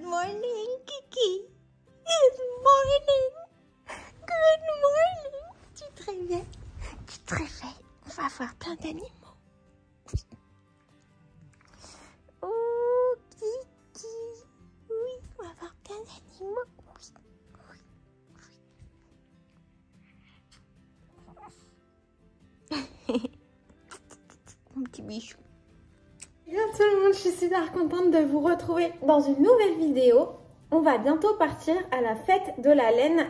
morning, Kiki. Good morning. Good morning. Tu te réveilles? Tu te réveilles? On va voir plein d'animaux. Oh, Kiki. Oui, on va voir plein d'animaux. Oui. Mon petit bichou. Bien tout le monde, je suis super contente de vous retrouver dans une nouvelle vidéo. On va bientôt partir à la fête de la laine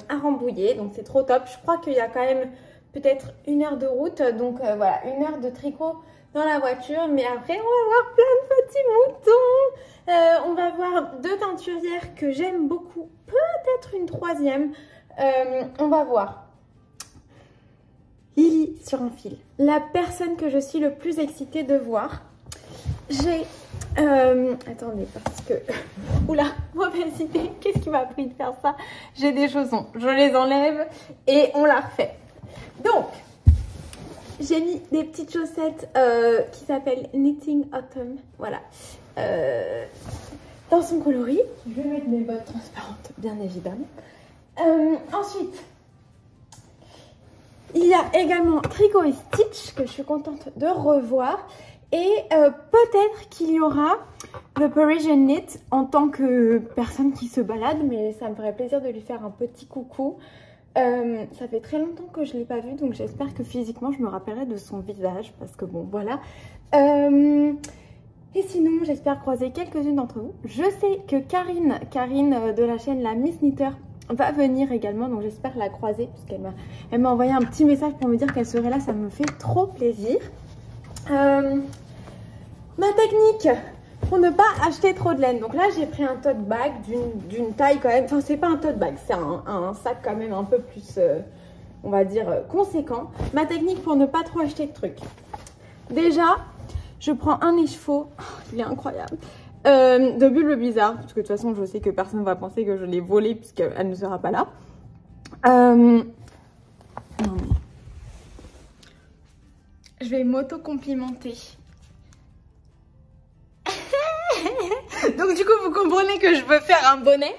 à Rambouillet, donc c'est trop top. Je crois qu'il y a quand même peut-être 1 heure de route, donc voilà, 1 heure de tricot dans la voiture. Mais après, on va voir plein de petits moutons. On va voir 2 teinturières que j'aime beaucoup, peut-être une 3e. On va voir Lily sur un fil, la personne que je suis le plus excitée de voir. J'ai... attendez, parce que... Oula, mauvaise idée. Qu'est-ce qui m'a pris de faire ça? J'ai des chaussons. Je les enlève et on la refait. Donc, j'ai mis des petites chaussettes qui s'appellent Knitting Autumn. Voilà. Dans son coloris. Je vais mettre mes bottes transparentes, bien évidemment. Ensuite, il y a également Tricot et Stitch que je suis contente de revoir. Et peut-être qu'il y aura The Parisian Knit en tant que personne qui se balade, mais ça me ferait plaisir de lui faire un petit coucou. Ça fait très longtemps que je ne l'ai pas vu, donc j'espère que physiquement je me rappellerai de son visage, parce que bon, voilà. Et sinon, j'espère croiser quelques-unes d'entre vous. Je sais que Karine de la chaîne La Miss Knitter va venir également, donc j'espère la croiser, parce qu'elle m'a envoyé un petit message pour me dire qu'elle serait là, ça me fait trop plaisir. Ma technique pour ne pas acheter trop de laine. Donc là, j'ai pris un tote bag d'une taille quand même. Enfin, c'est pas un tote bag, c'est un sac quand même un peu plus, on va dire, conséquent. Ma technique pour ne pas trop acheter de trucs. Déjà, je prends un écheveau. Oh, il est incroyable. De Bulbe Bizarre. Parce que de toute façon, je sais que personne ne va penser que je l'ai volé puisqu'elle ne sera pas là. Non, mais... Je vais m'auto-complimenter. Donc du coup vous comprenez que je veux faire un bonnet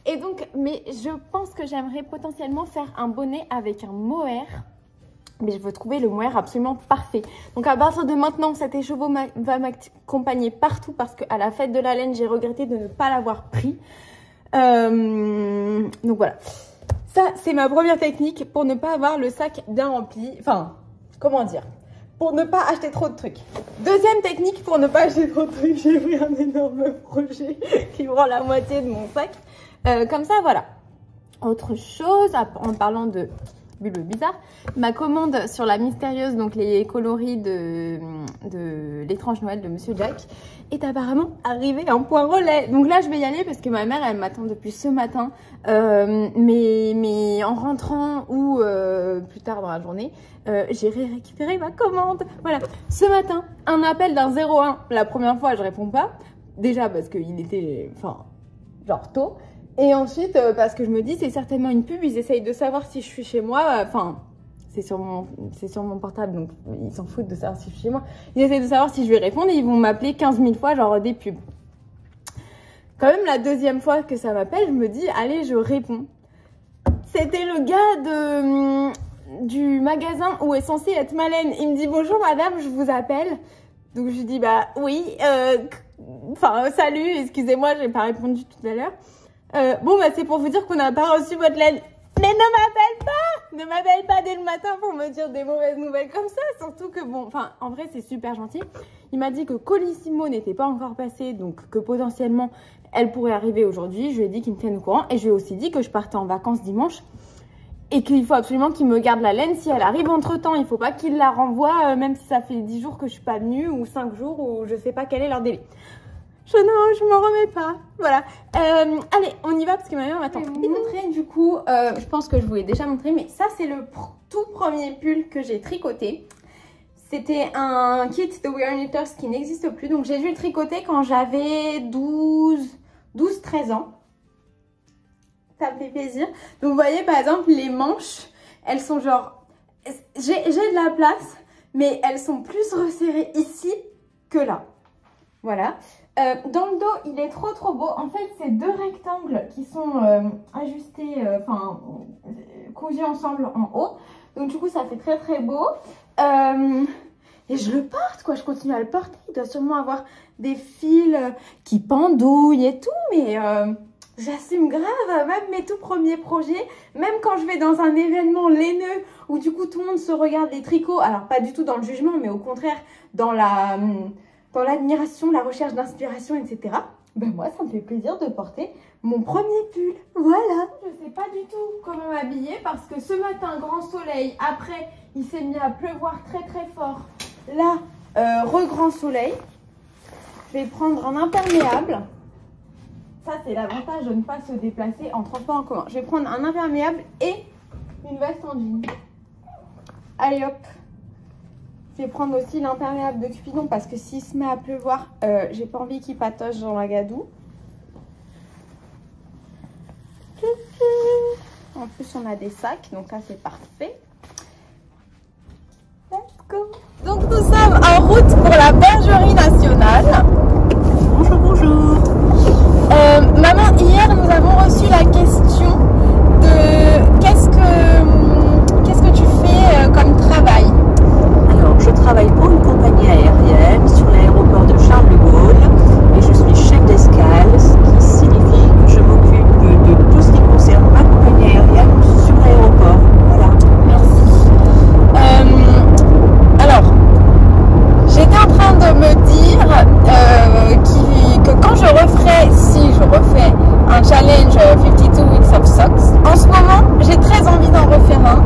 et donc, mais je pense que j'aimerais potentiellement faire un bonnet avec un mohair, mais je veux trouver le mohair absolument parfait. Donc à partir de maintenant, cet écheveau va m'accompagner partout, parce qu'à la fête de la laine j'ai regretté de ne pas l'avoir pris. Donc voilà, ça c'est ma première technique pour ne pas avoir le sac bien rempli, enfin comment dire, pour ne pas acheter trop de trucs. Deuxième technique pour ne pas acheter trop de trucs, j'ai pris un énorme projet qui prend la moitié de mon sac. Comme ça, voilà. Autre chose, en parlant de Bulbe Bizarre, ma commande sur la mystérieuse, donc les coloris de l'étrange Noël de Monsieur Jack, est apparemment arrivée en point relais. Donc là, je vais y aller parce que ma mère, elle m'attend depuis ce matin. Mais en rentrant ou plus tard dans la journée, j'irai récupérer ma commande. Voilà. Ce matin, un appel d'un 01. La première fois, je réponds pas. Déjà parce qu'il était, enfin, genre tôt. Et ensuite, parce que je me dis, c'est certainement une pub. Ils essayent de savoir si je suis chez moi. Enfin, c'est sur mon portable, donc ils s'en foutent de savoir si je suis chez moi. Ils essayent de savoir si je vais répondre et ils vont m'appeler 15 000 fois, genre des pubs. Quand même, la deuxième fois que ça m'appelle, je me dis, allez, je réponds. C'était le gars du magasin où est censé être ma laine. Il me dit, bonjour madame, je vous appelle. Donc je lui dis, bah oui, enfin salut, excusez-moi, j'ai pas répondu tout à l'heure. Bon, bah c'est pour vous dire qu'on n'a pas reçu votre laine. Mais ne m'appelle pas! Ne m'appelle pas dès le matin pour me dire des mauvaises nouvelles comme ça. Surtout que bon, enfin, en vrai, c'est super gentil. Il m'a dit que Colissimo n'était pas encore passé, donc que potentiellement, elle pourrait arriver aujourd'hui. Je lui ai dit qu'il me tienne au courant. Et je lui ai aussi dit que je partais en vacances dimanche. Et qu'il faut absolument qu'il me garde la laine si elle arrive entre-temps. Il ne faut pas qu'il la renvoie, même si ça fait 10 jours que je suis pas venue, ou 5 jours, ou je sais pas quel est leur délai. Je m'en remets pas. Voilà. Allez, on y va parce que ma mère m'attend. Je vais vous montrer du coup, je pense que je vous l'ai déjà montré, mais ça c'est le tout premier pull que j'ai tricoté. C'était un kit de We Are Knitters qui n'existe plus. Donc j'ai dû le tricoter quand j'avais 12-13 ans. Ça me fait plaisir. Donc vous voyez par exemple les manches, elles sont genre... J'ai de la place, mais elles sont plus resserrées ici que là. Voilà. Dans le dos, il est trop beau. En fait, c'est deux rectangles qui sont ajustés, cousus ensemble en haut. Donc du coup, ça fait très beau. Et je le porte, quoi. Je continue à le porter. Il doit sûrement avoir des fils qui pendouillent et tout. Mais j'assume grave, même mes tout premiers projets. Même quand je vais dans un événement laineux où du coup, tout le monde se regarde les tricots. Alors, pas du tout dans le jugement, mais au contraire, dans l'admiration, la recherche d'inspiration, etc. Ben moi, ça me fait plaisir de porter mon premier pull. Voilà. Je sais pas du tout comment m'habiller parce que ce matin, grand soleil. Après, il s'est mis à pleuvoir très fort. Là, re-grand soleil. Je vais prendre un imperméable. Ça, c'est l'avantage de ne pas se déplacer en transport en commun. Je vais prendre un imperméable et une veste en jean. Allez, hop. Je vais prendre aussi l'imperméable de Cupidon parce que s'il se met à pleuvoir, j'ai pas envie qu'il patauge dans la gadoue. En plus, on a des sacs, donc là, c'est parfait. Let's go. Donc, nous sommes en route pour la bergerie nationale. Bonjour. Maman, hier, nous avons reçu la question de qu'est-ce que tu fais comme travail? Alors, je travaille pour une compagnie aérienne sur l'aéroport de Charles de Gaulle et je suis chef d'escale, ce qui signifie que je m'occupe de tout ce qui concerne ma compagnie aérienne sur l'aéroport. Voilà. Merci. Alors, j'étais en train de me dire que quand si je refais un challenge 52 Weeks of Socks, en ce moment, j'ai très envie d'en refaire un.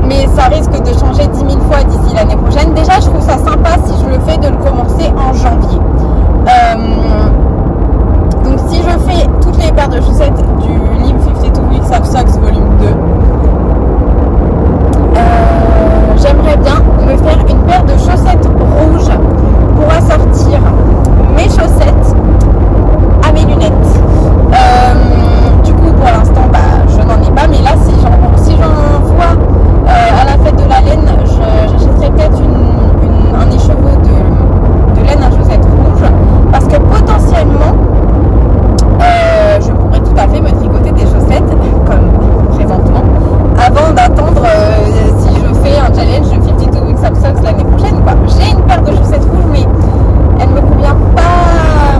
Mais ça risque de changer 10 000 fois d'ici l'année prochaine. Déjà, je trouve ça sympa si je le fais de le commencer en janvier. Donc, si je fais toutes les paires de chaussettes du livre 52 Weeks of Socks volume 2, j'aimerais bien me faire une paire de chaussettes rouges pour assortir mes chaussettes à mes lunettes. Du coup, pour l'instant, je n'en ai pas, mais là, si j'en vois à la fête de la laine, j'achèterai peut-être un écheveau de laine à chaussettes rouges parce que potentiellement, je pourrais tout à fait me tricoter des chaussettes comme présentement avant d'attendre si je fais un challenge de 52 Weeks of Socks l'année prochaine ou pas. J'ai une paire de chaussettes rouges, mais elle me convient pas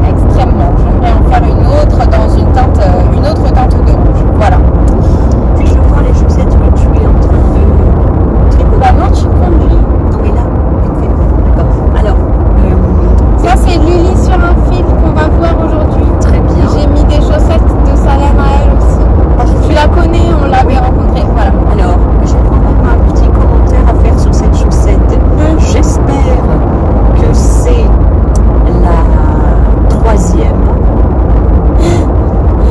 extrêmement. J'aimerais en faire une autre dans une autre teinte de rouge. Voilà. Puis-je voir les chaussettes que tu es en train de tricoter? Bah non, tu conduis. Non mais là, d'accord. Alors, Ça c'est Lily sur un fil qu'on va voir aujourd'hui. très bien. J'ai mis des chaussettes de Salem à elle aussi. Tu la connais, on l'avait rencontrée. Voilà. Alors, j'ai quand même un petit commentaire à faire sur cette chaussette. J'espère que c'est la troisième.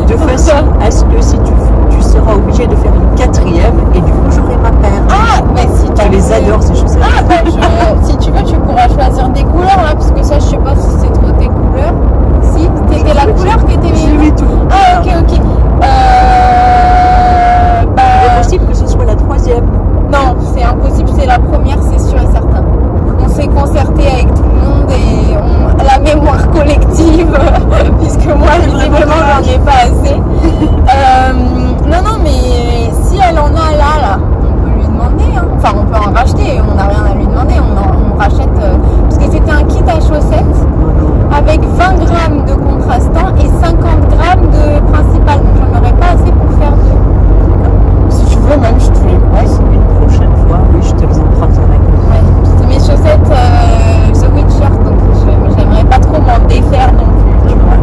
De façon à ce que si tu seras obligé de faire une quatrième et du coup j'aurai ma paire. Ah, mais si tu Je les adore ces chaussettes. Ah, si tu veux, tu pourras choisir des couleurs là, parce que ça, je sais pas si c'est trop tes couleurs. Si, c'était la couleur que t'aimais. J'aimais tout. Ah, ok. C'est possible que ce soit la troisième. Non, c'est impossible, c'est la première, c'est sûr et certain. On s'est concerté avec tout le monde et la mémoire collective, puisque moi, visiblement, j'en ai pas assez. Non, mais si elle en a là, on peut lui demander. Hein. Enfin, on peut en racheter, on n'a rien à lui demander. On rachète, parce que c'était un kit à chaussettes avec 20 grammes de contrastant et 50 grammes de principal. Donc, j'en aurais pas assez pour faire deux. Si tu veux, même, je te les presse. Une prochaine fois, oui, je te les emprunterai. Ouais, c'est mes chaussettes The Witcher, donc j'aimerais pas trop m'en défaire non plus. Tu vois.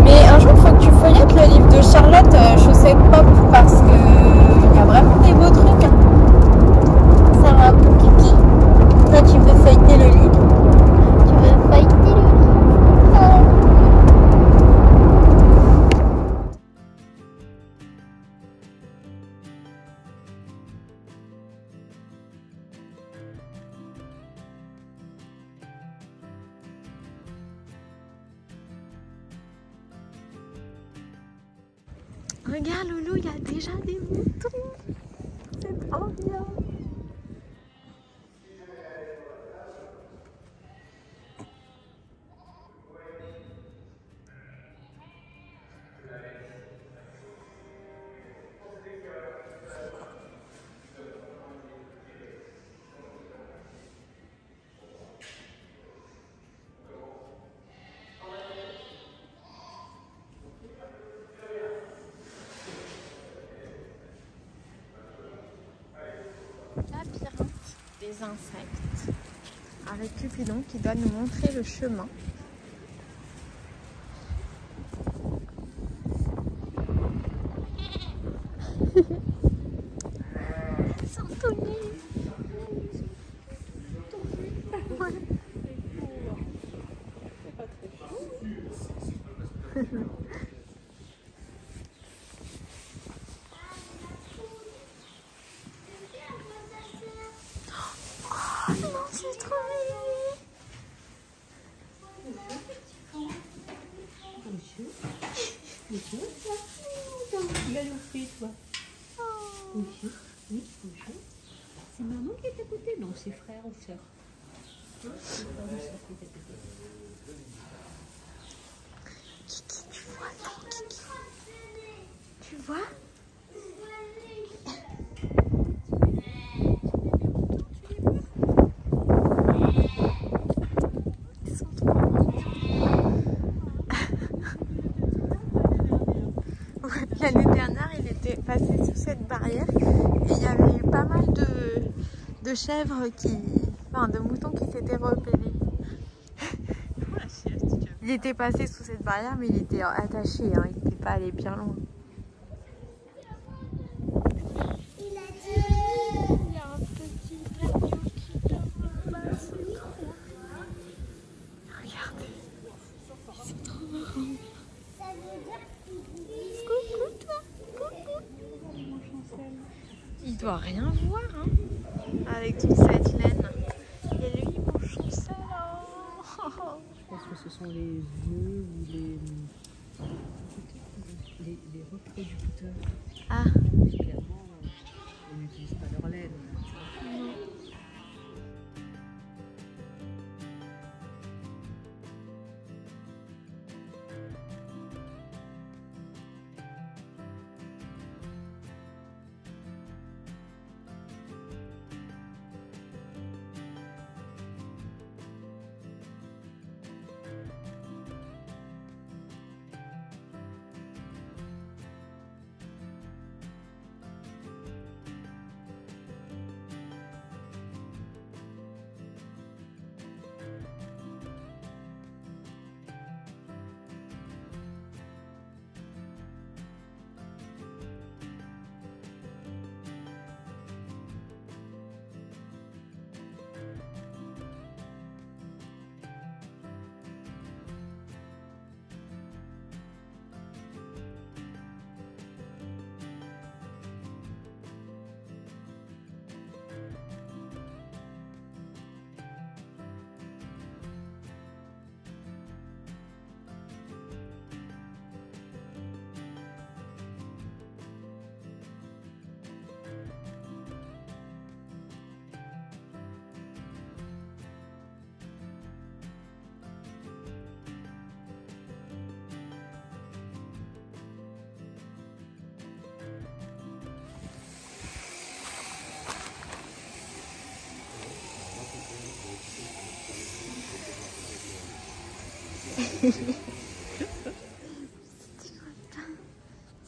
Mais un jour, il faut que tu feuillettes le livre de Charlotte, chaussettes pop, parce que il y a vraiment des beaux trucs. Hein. Ça va, Kiki. Toi, tu veux feuilleter le livre? Tu veux feuilleter le livre? Regarde Loulou, il y a déjà des moutons. C'est trop bien. des insectes avec Cupidon qui doit nous montrer le chemin. Santoni. Ouais. Oh non, c'est trop mignon. Monsieur, tu l'as offert, toi. Monsieur, oui, bonjour. C'est maman qui est à côté? Non, c'est frère ou sœur. C'est frère ou sœur qui est à côté. Kiki, tu vois? Non, Kiki. Tu vois? Ils sont trop mignons. Ouais, l'année dernière, il était passé sous cette barrière et il y avait eu pas mal de chèvres enfin de moutons qui s'étaient repérés. Il était passé sous cette barrière, mais il était attaché, hein, il n'était pas allé bien loin. Il a dit il y a un petit agneau qui passe. Regardez, ils sont trop marrants. Coucou toi, coucou. Il doit rien voir, hein, avec toute cette laine. Et lui, mon chancel. Je pense que ce sont les œufs ou les reproducteurs. Ah. Clairement, on n'utilise pas leur laine. Non.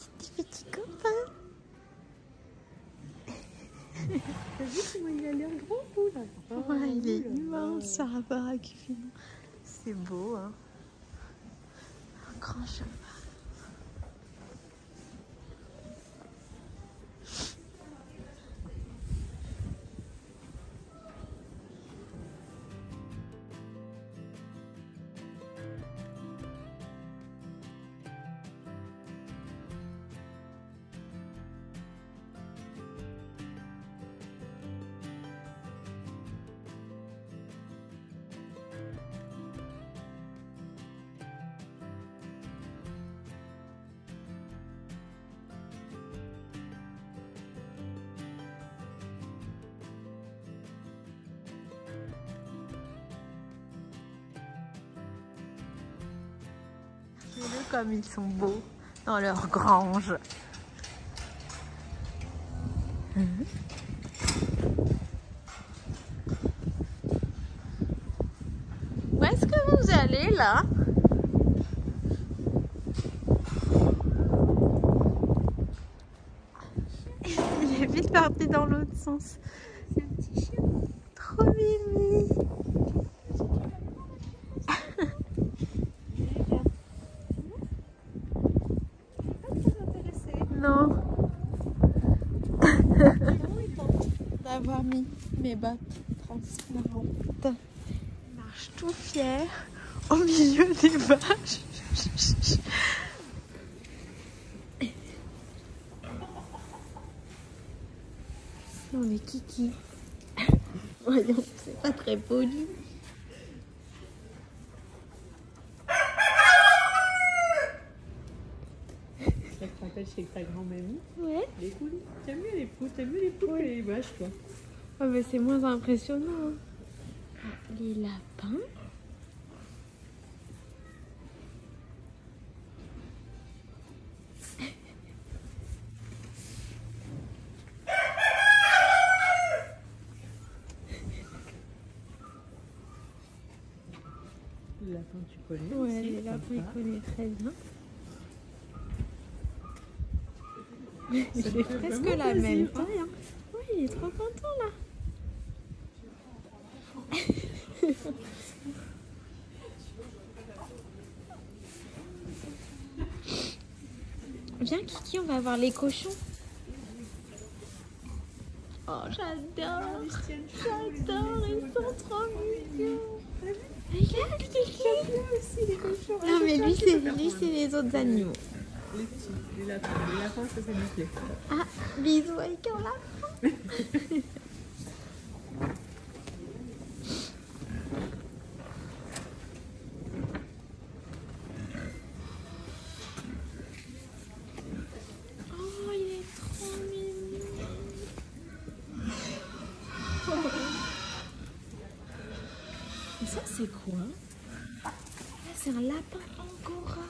C'était petit copain. T'as vu comment il a l'air grand, tout là? Ouais, il est immense par rapport à Cupidon. C'est beau, hein. Un grand cheval. Regardez-le comme ils sont beaux dans leur grange. Où est-ce que vous allez là? Il est vite parti dans l'autre sens. C'est un petit chien. trop mimi. Non. D'avoir mis mes bottes transparentes. Je marche tout fier au milieu des vaches. Non mais Kiki. Voyons, c'est pas très poli. Ça te rappelle chez ta grand-mamie? Ouais. Les poules. T'aimes mieux les poules, t'aimes mieux les poules que les vaches, toi? Oh mais c'est moins impressionnant. Ah, les lapins. Les lapins, tu connais? Ouais, aussi, les lapins, sympa. il connaît très bien. Ça C'est fait presque vraiment la même plaisir. taille. Hein. Oui, il est trop content là. Viens Kiki, on va voir les cochons. Oh j'adore. J'adore, ils sont trop mignons. Regarde Kiki. aussi les cochons. Non mais lui c'est les autres animaux. Les petits, les lapins. Les lapins, ça me plaît. Ah, bisous avec un lapin. Oh, il est trop mignon. Et ça, c'est quoi? C'est un lapin angora.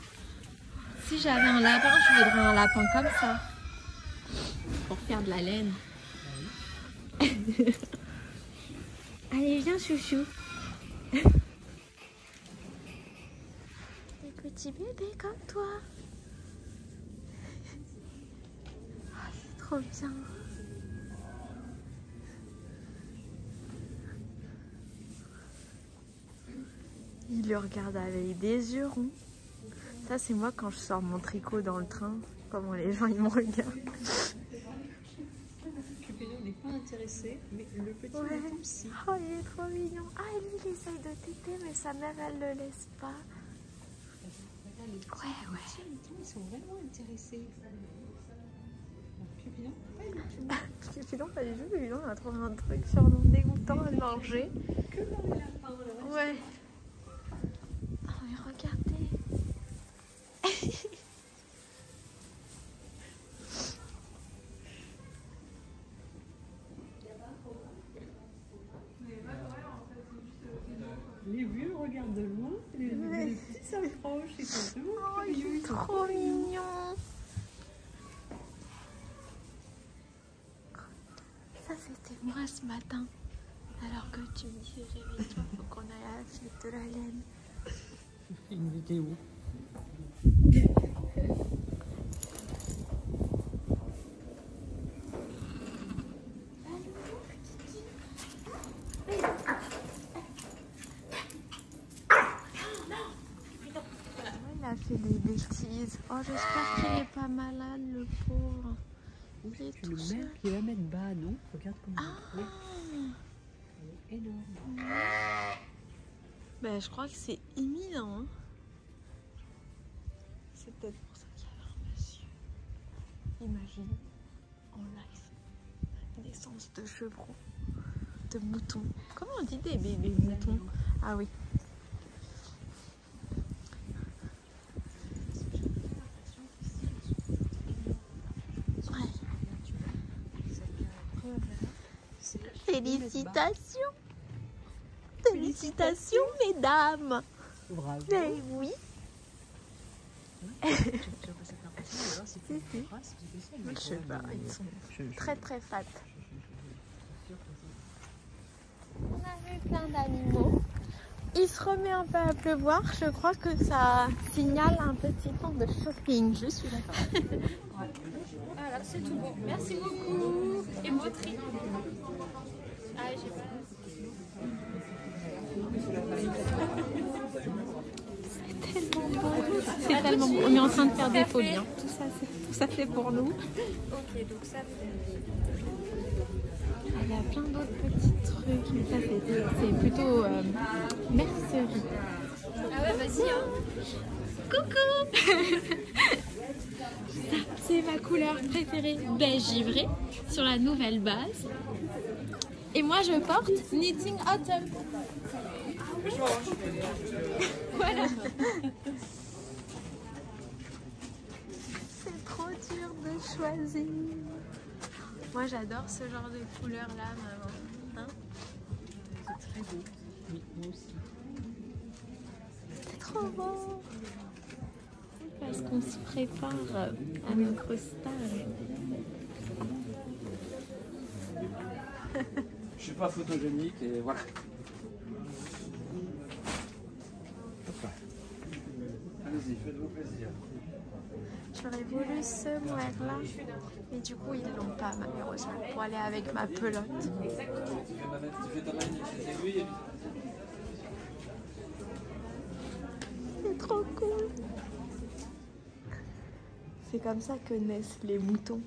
Si j'avais un lapin, je voudrais un lapin comme ça. Pour faire de la laine. Allez, viens chouchou. Des petits bébés comme toi. Oh, c'est trop bien. Il le regarde avec des yeux ronds. Ça, c'est moi quand je sors mon tricot dans le train. Comment les gens, ils me regardent. Cupidon n'est pas intéressé, mais le petit Ouais. lapin, si. Oh, il est trop mignon. Ah, et lui, il essaye de téter, mais sa mère, elle le laisse pas. Regarde les petits, Ouais. les petits, ils sont vraiment intéressés. Cupidon, pas du tout. Cupidon, pas du tout. Cupidon, il a trouvé un truc sûrement dégoûtant à manger. Que dans les lapins, là. Ouais. Oh, mais regardez. Les vieux regardent de loin, les petits s'approchent, ils sont vraiment Oh, il curieux. est trop mignon. Ça, c'était moi ce matin. Alors que tu me disais, réveille-toi, faut qu'on aille à la fête de la laine. Une vidéo. Il a fait des bêtises. Oh, j'espère qu'il est pas malade, le pauvre. Il est C'est tout le seul. maire qui va mettre bas, non? Regarde comment Ah. il est énorme. Ben, je crois que c'est imminent. Hein. C'est peut-être pour ça qu'il y avait un monsieur. Imagine, en live, naissance de chevrons, de moutons. Comment on dit des bébés moutons? Ah oui. Félicitations! Félicitations, mesdames! Bravo. Mais oui! Tu vas passer par ici, alors c'est Si, si. Je sais pas, ils sont très très fat. On a vu plein d'animaux. Il se remet un peu à pleuvoir. Je crois que ça signale un petit temps de shopping. Je suis d'accord. Voilà, c'est tout bon. Merci beaucoup. Et votre riz. Ah, j'ai pas. Donc on est en train de faire des folies. Hein. Tout ça fait pour nous. Ok, donc ça Il y a plein d'autres petits trucs. Mais ça c'est plutôt mercerie. Ah ouais, vas-y. Hein. Coucou. Ça, c'est ma couleur préférée, beige givré, sur la nouvelle base. Et moi je porte Knitting Autumn. Voilà. C'est trop dur de choisir. Moi j'adore ce genre de couleur là, maman. Hein? C'est très beau. Oui, moi aussi. C'est trop beau. Parce qu'on se prépare à notre stage. Je suis pas photogénique et voilà. Allez-y, faites-vous plaisir. J'aurais voulu ce moire-là, mais du coup ils l'ont pas malheureusement pour aller avec ma pelote. Tu fais ta manip, les aiguilles. C'est trop cool. C'est comme ça que naissent les moutons.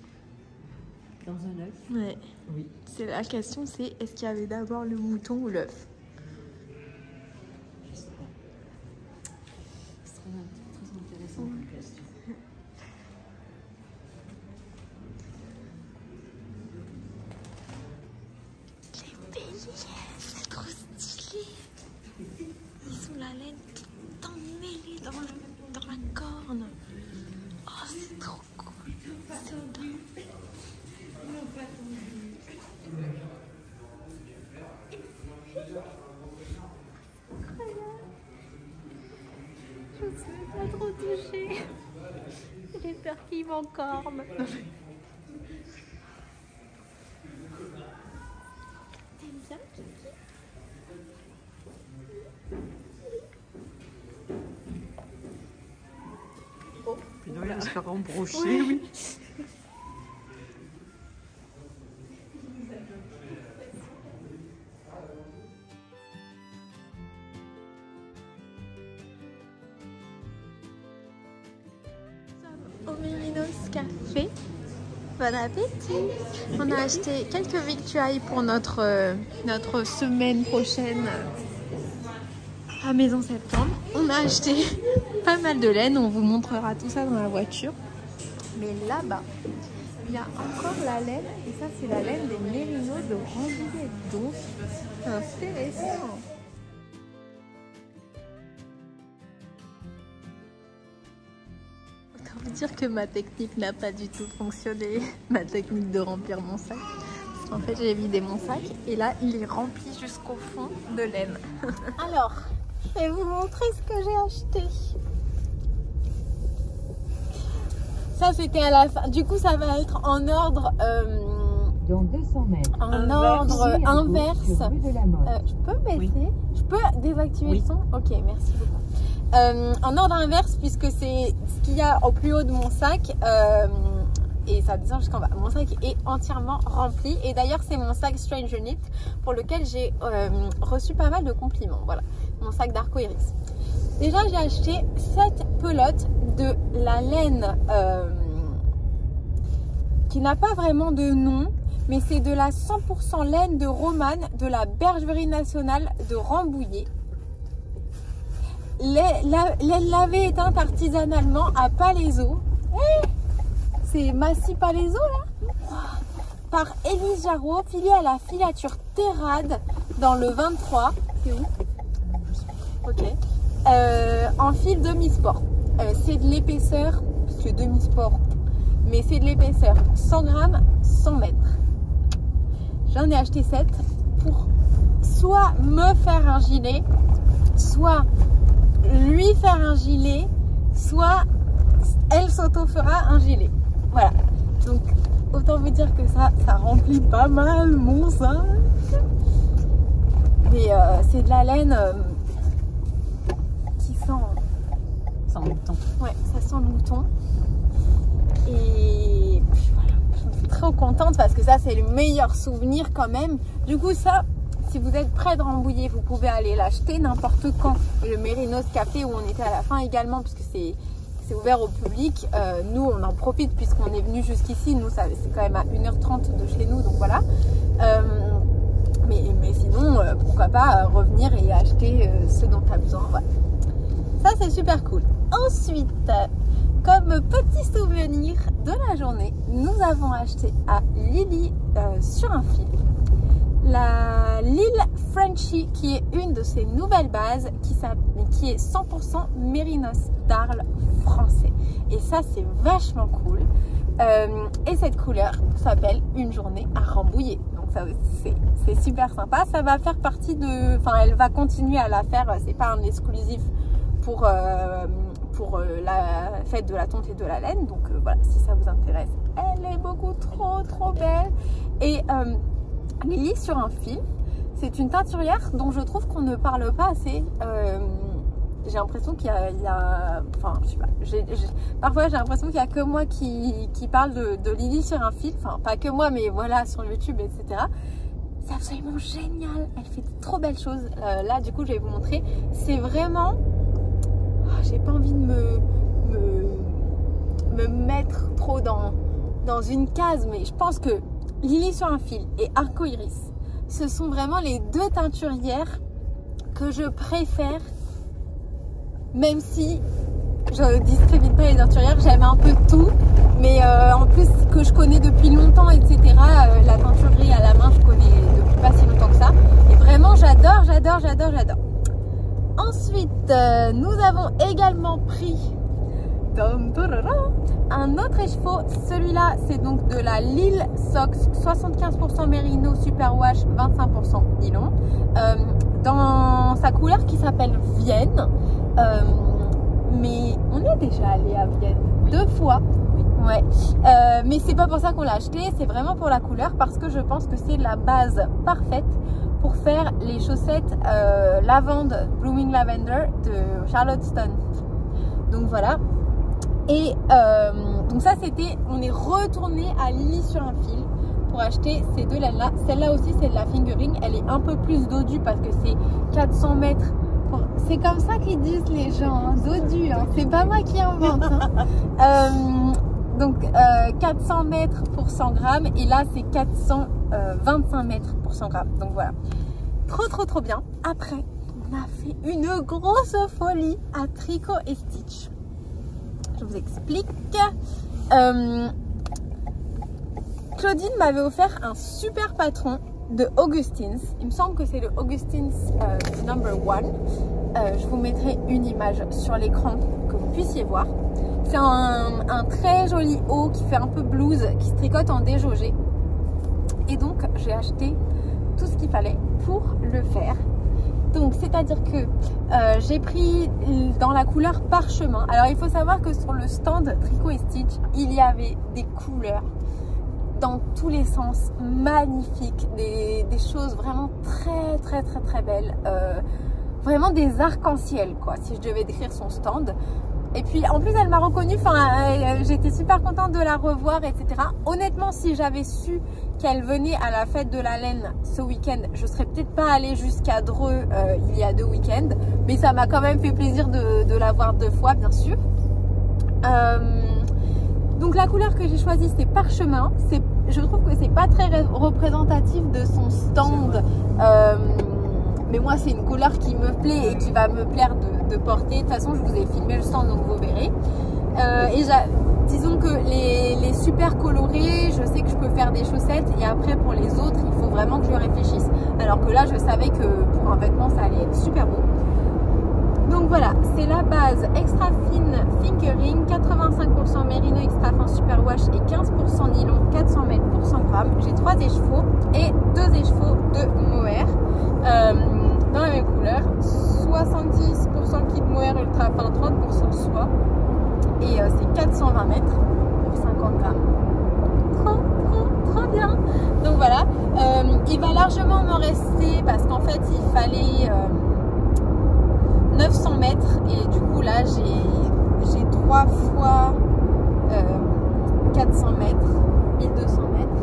Dans un œuf. Ouais. Oui. C'est la question, c'est est-ce qu'il y avait d'abord le mouton ou l'œuf? C'est très intéressant comme question. Les béliers, c'est trop stylé. Ils ont la laine tout emmêlée dans la corne. Oh, c'est trop cool. C'est trop. Je ne suis pas trop touchée. J'ai peur qu'il m'encorne. T'aimes bien, Kiki? Oh, il doit se faire embrocher. Oui, oui. Au Mérinos Café. Bon appétit. On a acheté quelques victuailles pour notre semaine prochaine à Maison Septembre. On a acheté pas mal de laine. On vous montrera tout ça dans la voiture. Mais là-bas, il y a encore la laine. Et ça, c'est la laine des Mérinos de Rambouillet. Donc, intéressant. Autant vous dire que ma technique n'a pas du tout fonctionné, ma technique de remplir mon sac. Parce qu'en fait, j'ai vidé mon sac et là, il est rempli jusqu'au fond de laine. Alors, je vais vous montrer ce que j'ai acheté. Ça, c'était à la fin. Du coup, ça va être en ordre... Dans 200 mètres. En ordre inverse. Je peux baisser? Oui. Je peux désactiver Oui. le son? Ok, merci beaucoup. En ordre inverse, puisque c'est ce qu'il y a au plus haut de mon sac. Et ça descend jusqu'en bas. Mon sac est entièrement rempli. Et d'ailleurs, c'est mon sac Stranger Knit pour lequel j'ai reçu pas mal de compliments. Voilà, mon sac d'arco-iris. Déjà, j'ai acheté 7 pelotes de la laine qui n'a pas vraiment de nom, mais c'est de la 100% laine de Romane de la Bergerie Nationale de Rambouillet. Laine lavée éteinte artisanalement à Palaiseau. C'est Massy Palaiseau là, par Élise Jarreau, filiée à la filature Terrade dans le 23. C'est où? Ok. En fil demi-sport. C'est de l'épaisseur, parce que demi-sport, mais c'est de l'épaisseur 100 grammes, 100 mètres. J'en ai acheté 7 pour soit me faire un gilet, soit lui faire un gilet, soit elle s'auto-fera un gilet. Voilà. Donc, autant vous dire que ça remplit pas mal mon sac. Mais c'est de la laine qui sent... Sans mouton. Ouais, ça sent le mouton. Et puis voilà, je suis trop contente parce que ça, c'est le meilleur souvenir quand même. Du coup, ça, si vous êtes près de Rambouillet, vous pouvez aller l'acheter n'importe quand. Et le Mérinos Café où on était à la fin également, puisque c'est c'est ouvert au public. Nous, on en profite puisqu'on est venu jusqu'ici. Nous, c'est quand même à 1h30 de chez nous, donc voilà. Mais sinon, pourquoi pas revenir et acheter ce dont tu as besoin. Voilà. Ça, c'est super cool. Ensuite, comme petit souvenir de la journée, nous avons acheté à Lily sur un fil la Lille Frenchy, qui est une de ces nouvelles bases qui est 100% Mérinos d'Arles français. Et ça, c'est vachement cool. Et cette couleur s'appelle Une journée à Rambouillet. Donc ça, c'est super sympa. Ça va faire partie de... Enfin, elle va continuer à la faire. C'est pas un exclusif pour la fête de la tonte et de la laine. Donc voilà, si ça vous intéresse, elle est beaucoup trop belle. Et Lily sur un fil, c'est une teinturière dont je trouve qu'on ne parle pas assez. J'ai l'impression qu'il y a enfin, je sais pas, parfois j'ai l'impression qu'il n'y a que moi qui parle de Lily sur un fil. Enfin, pas que moi, mais voilà, sur YouTube, etc. C'est absolument génial. Elle fait de trop belles choses. Là, du coup, je vais vous montrer. C'est vraiment... j'ai pas envie de me mettre trop dans une case, mais je pense que Lily sur un fil et Arcoiris, ce sont vraiment les deux teinturières que je préfère, même si je ne discrédite pas les teinturières, j'aime un peu tout, mais en plus que je connais depuis longtemps, etc. La teinturerie à la main, je connais depuis pas si longtemps que ça, et vraiment j'adore. Ensuite, nous avons également pris un autre écheveau. Celui-là, c'est donc de la Lille Sox, 75% Mérino Superwash, 25% nylon, dans sa couleur qui s'appelle Vienne. Mais on est déjà allé à Vienne 2 fois. Ouais. Mais c'est pas pour ça qu'on l'a acheté, c'est vraiment pour la couleur, parce que je pense que c'est la base parfaite pour faire les chaussettes lavande, Blooming Lavender de Charlotte Stone. Donc voilà. Et donc ça, c'était, on est retourné à Lily sur un fil pour acheter ces deux laines-là. Celle-là aussi, c'est de la fingering. Elle est un peu plus dodue parce que c'est 400 mètres. C'est comme ça qu'ils disent les gens, hein, dodu. Hein. C'est pas moi qui invente. Hein. Donc 400 mètres pour 100 grammes. Et là, c'est 425 mètres pour 100 grammes. Donc voilà. Trop bien. Après, on a fait une grosse folie à Tricot et Stitch. Je vous explique. Claudine m'avait offert un super patron de Augustins. Il me semble que c'est le Augustins number 1. Je vous mettrai une image sur l'écran que vous puissiez voir. C'est un très joli haut qui fait un peu blouse, qui se tricote en déjaugé. Et donc j'ai acheté tout ce qu'il fallait pour le faire. Donc c'est-à-dire que j'ai pris dans la couleur parchemin. Alors il faut savoir que sur le stand Tricot et Stitch, il y avait des couleurs dans tous les sens, magnifiques, des choses vraiment très belles, vraiment des arcs-en-ciel quoi, si je devais décrire son stand. Et puis en plus elle m'a reconnue, j'étais super contente de la revoir, etc. Honnêtement, si j'avais su qu'elle venait à la fête de la laine ce week-end, je serais peut-être pas allée jusqu'à Dreux il y a 2 week-ends, mais ça m'a quand même fait plaisir de la voir 2 fois, bien sûr. Donc la couleur que j'ai choisie, c'est parchemin. Je trouve que c'est pas très représentatif de son stand, mais moi c'est une couleur qui me plaît et qui va me plaire de porter. De toute façon, je vous ai filmé le stand, donc vous verrez. Et disons que les super colorés, je sais que je peux faire des chaussettes, et après pour les autres, il faut vraiment que je réfléchisse. Alors que là, je savais que pour un vêtement, ça allait être super beau. Donc voilà, c'est la base extra fine fingering, 85% Mérino extra fin superwash et 15% nylon, 400 mètres pour 100 grammes. J'ai 3 écheveaux et 2 écheveaux de mohair dans la même couleur. 70% kit mohair ultra fin, 30% soie. Et c'est 420 mètres pour 50 grammes. Trop bien. Donc voilà, il va largement me rester parce qu'en fait il fallait 900 mètres et du coup là j'ai 3 fois 400 mètres, 1200 mètres.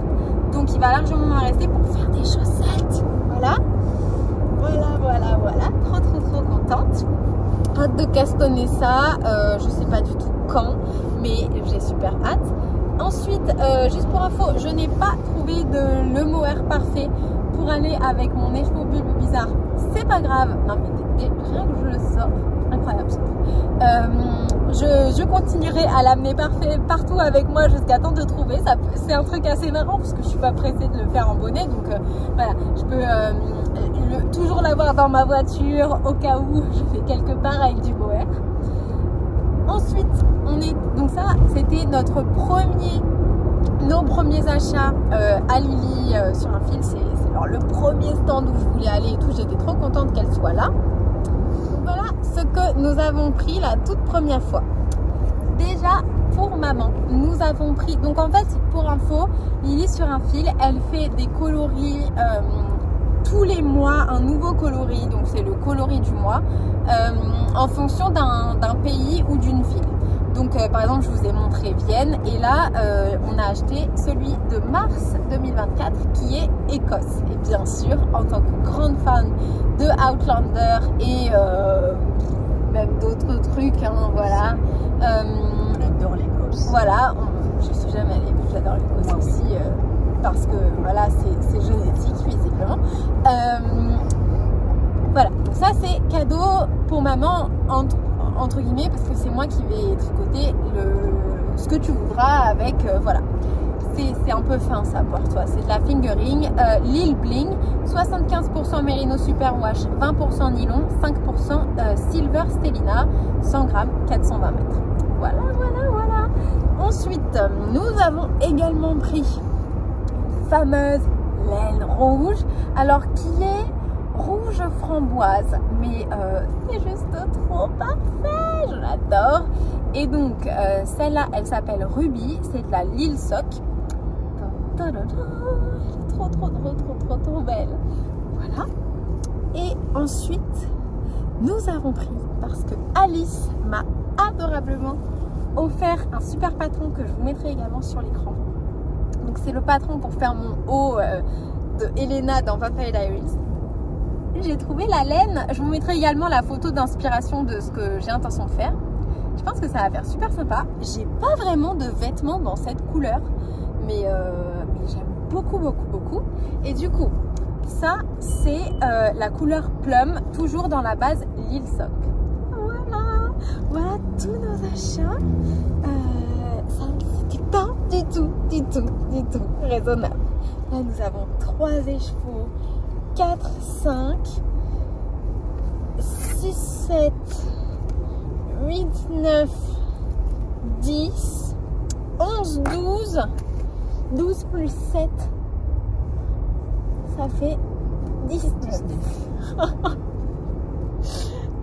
Donc il va largement me rester pour faire des chaussettes. Voilà. Trop contente. Hâte de castonner ça. Je sais pas du tout quand, mais j'ai super hâte. Ensuite, juste pour info, je n'ai pas trouvé le mohair parfait pour aller avec mon écheveau bulbe bizarre. C'est pas grave. Non mais rien que je le sors, incroyable. Je continuerai à l'amener parfait partout avec moi jusqu'à temps de trouver. C'est un truc assez marrant parce que je suis pas pressée de le faire en bonnet, donc voilà, je peux toujours l'avoir dans ma voiture au cas où je vais quelque part avec du mohair. Ensuite, donc ça, c'était nos premiers achats à Lily sur un fil. C'est le premier stand où je voulais aller et tout. J'étais trop contente qu'elle soit là. Voilà ce que nous avons pris la toute première fois. Déjà, pour maman, nous avons pris... Donc en fait, pour info, Lily sur un fil, elle fait des coloris... tous les mois un nouveau coloris, donc c'est le coloris du mois, en fonction d'un pays ou d'une ville. Donc par exemple, je vous ai montré Vienne et là on a acheté celui de mars 2024 qui est Écosse. Et bien sûr, en tant que grande fan de Outlander et même d'autres trucs, hein, voilà. J'adore l'Écosse. Voilà, je suis jamais allée, mais j'adore l'Écosse aussi. Parce que voilà, c'est génétique visiblement. Voilà, donc ça c'est cadeau pour maman entre guillemets, parce que c'est moi qui vais tricoter ce que tu voudras avec, voilà. C'est un peu fin ça pour toi, c'est de la fingering, Lil Bling, 75% Merino Superwash, 20% nylon, 5% Silver Stellina, 100 grammes, 420 mètres. Voilà, voilà, voilà. Ensuite, nous avons également pris fameuse laine rouge, alors qui est rouge framboise, mais c'est juste trop parfait, je l'adore. Et donc celle-là, elle s'appelle Ruby, c'est de la Lil Sock. Elle est trop belle. Voilà. Et ensuite, nous avons pris, parce que Alice m'a adorablement offert un super patron que je vous mettrai également sur l'écran. Donc c'est le patron pour faire mon haut de Elena dans Vampire Diaries. J'ai trouvé la laine. Je vous mettrai également la photo d'inspiration de ce que j'ai intention de faire. Je pense que ça va faire super sympa. J'ai pas vraiment de vêtements dans cette couleur, mais j'aime beaucoup. Et du coup, ça c'est la couleur plum, toujours dans la base Lil Sock. Voilà tous nos achats. Ça n'était pas du tout raisonnable. Là nous avons 3 écheveaux, 4, 5, 6, 7, 8, 9, 10, 11, 12, 12 plus 7, ça fait 19.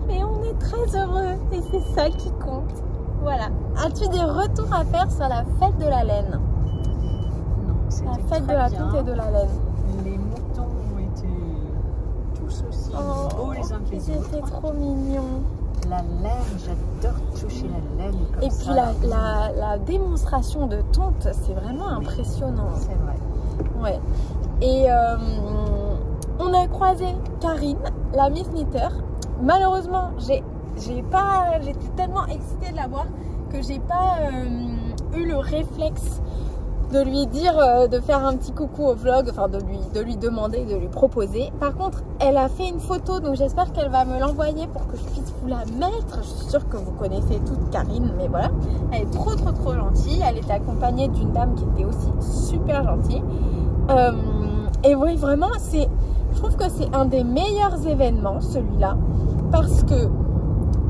Mais on est très heureux et c'est ça qui compte. Voilà. As-tu des retours à faire sur la fête de la laine? Non, c'était la fête de la tonte et de la laine. Les moutons ont été tous aussi beaux les uns que les autres. C'était trop mignon. La laine, j'adore toucher la laine comme et ça. Et puis la démonstration de tonte, c'est vraiment impressionnant. C'est vrai. Ouais. Et on a croisé Karine, la Miss Knitter. Malheureusement, j'étais tellement excitée de la voir que j'ai pas eu le réflexe de lui dire de faire un petit coucou au vlog, enfin de lui demander, de lui proposer. Par contre, elle a fait une photo, donc j'espère qu'elle va me l'envoyer pour que je puisse vous la mettre. Je suis sûre que vous connaissez toute Karine, mais voilà. Elle est trop gentille. Elle était accompagnée d'une dame qui était aussi super gentille. Et oui, vraiment, je trouve que c'est un des meilleurs événements, celui-là, parce que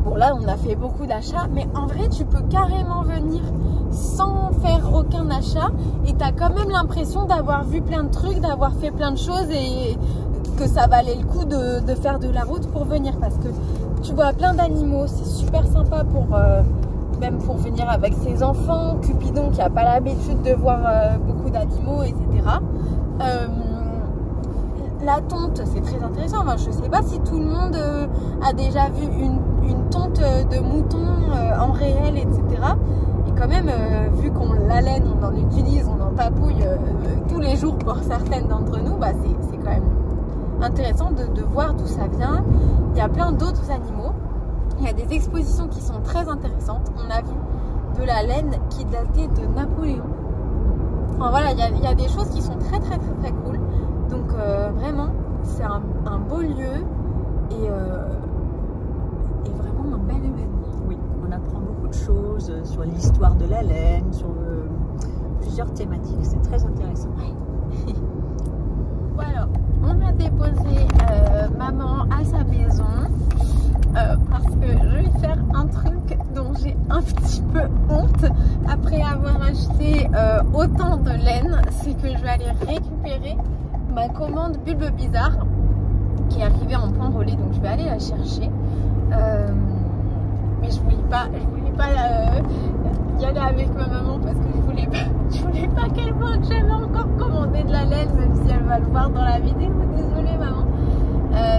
bon, là on a fait beaucoup d'achats, mais en vrai tu peux carrément venir sans faire aucun achat et tu as quand même l'impression d'avoir vu plein de trucs, d'avoir fait plein de choses et que ça valait le coup de faire de la route pour venir, parce que tu vois plein d'animaux, c'est super sympa pour même pour venir avec ses enfants. Cupidon qui n'a pas l'habitude de voir beaucoup d'animaux, etc. La tonte, c'est très intéressant. Moi, je sais pas si tout le monde a déjà vu une tonte de mouton en réel, etc. Et quand même, vu qu'on la laine, on en utilise, on en papouille tous les jours pour certaines d'entre nous, bah, c'est quand même intéressant de voir d'où ça vient. Il y a plein d'autres animaux. Il y a des expositions qui sont très intéressantes. On a vu de la laine qui datait de Napoléon. Enfin voilà, il y a des choses qui sont très cool. Donc vraiment, c'est un beau lieu et vraiment un bel événement. Oui, on apprend beaucoup de choses sur l'histoire de la laine, sur plusieurs thématiques. C'est très intéressant. Voilà, on a déposé maman à sa maison parce que je vais faire un truc dont j'ai un petit peu honte après avoir acheté autant de laine. C'est que je vais aller récupérer ma commande Bulbe Bizarre qui est arrivée en point relais, donc je vais aller la chercher. Mais je voulais pas y aller avec ma maman parce que je voulais pas qu'elle voie que j'avais encore commandé de la laine, même si elle va le voir dans la vidéo. Désolée maman.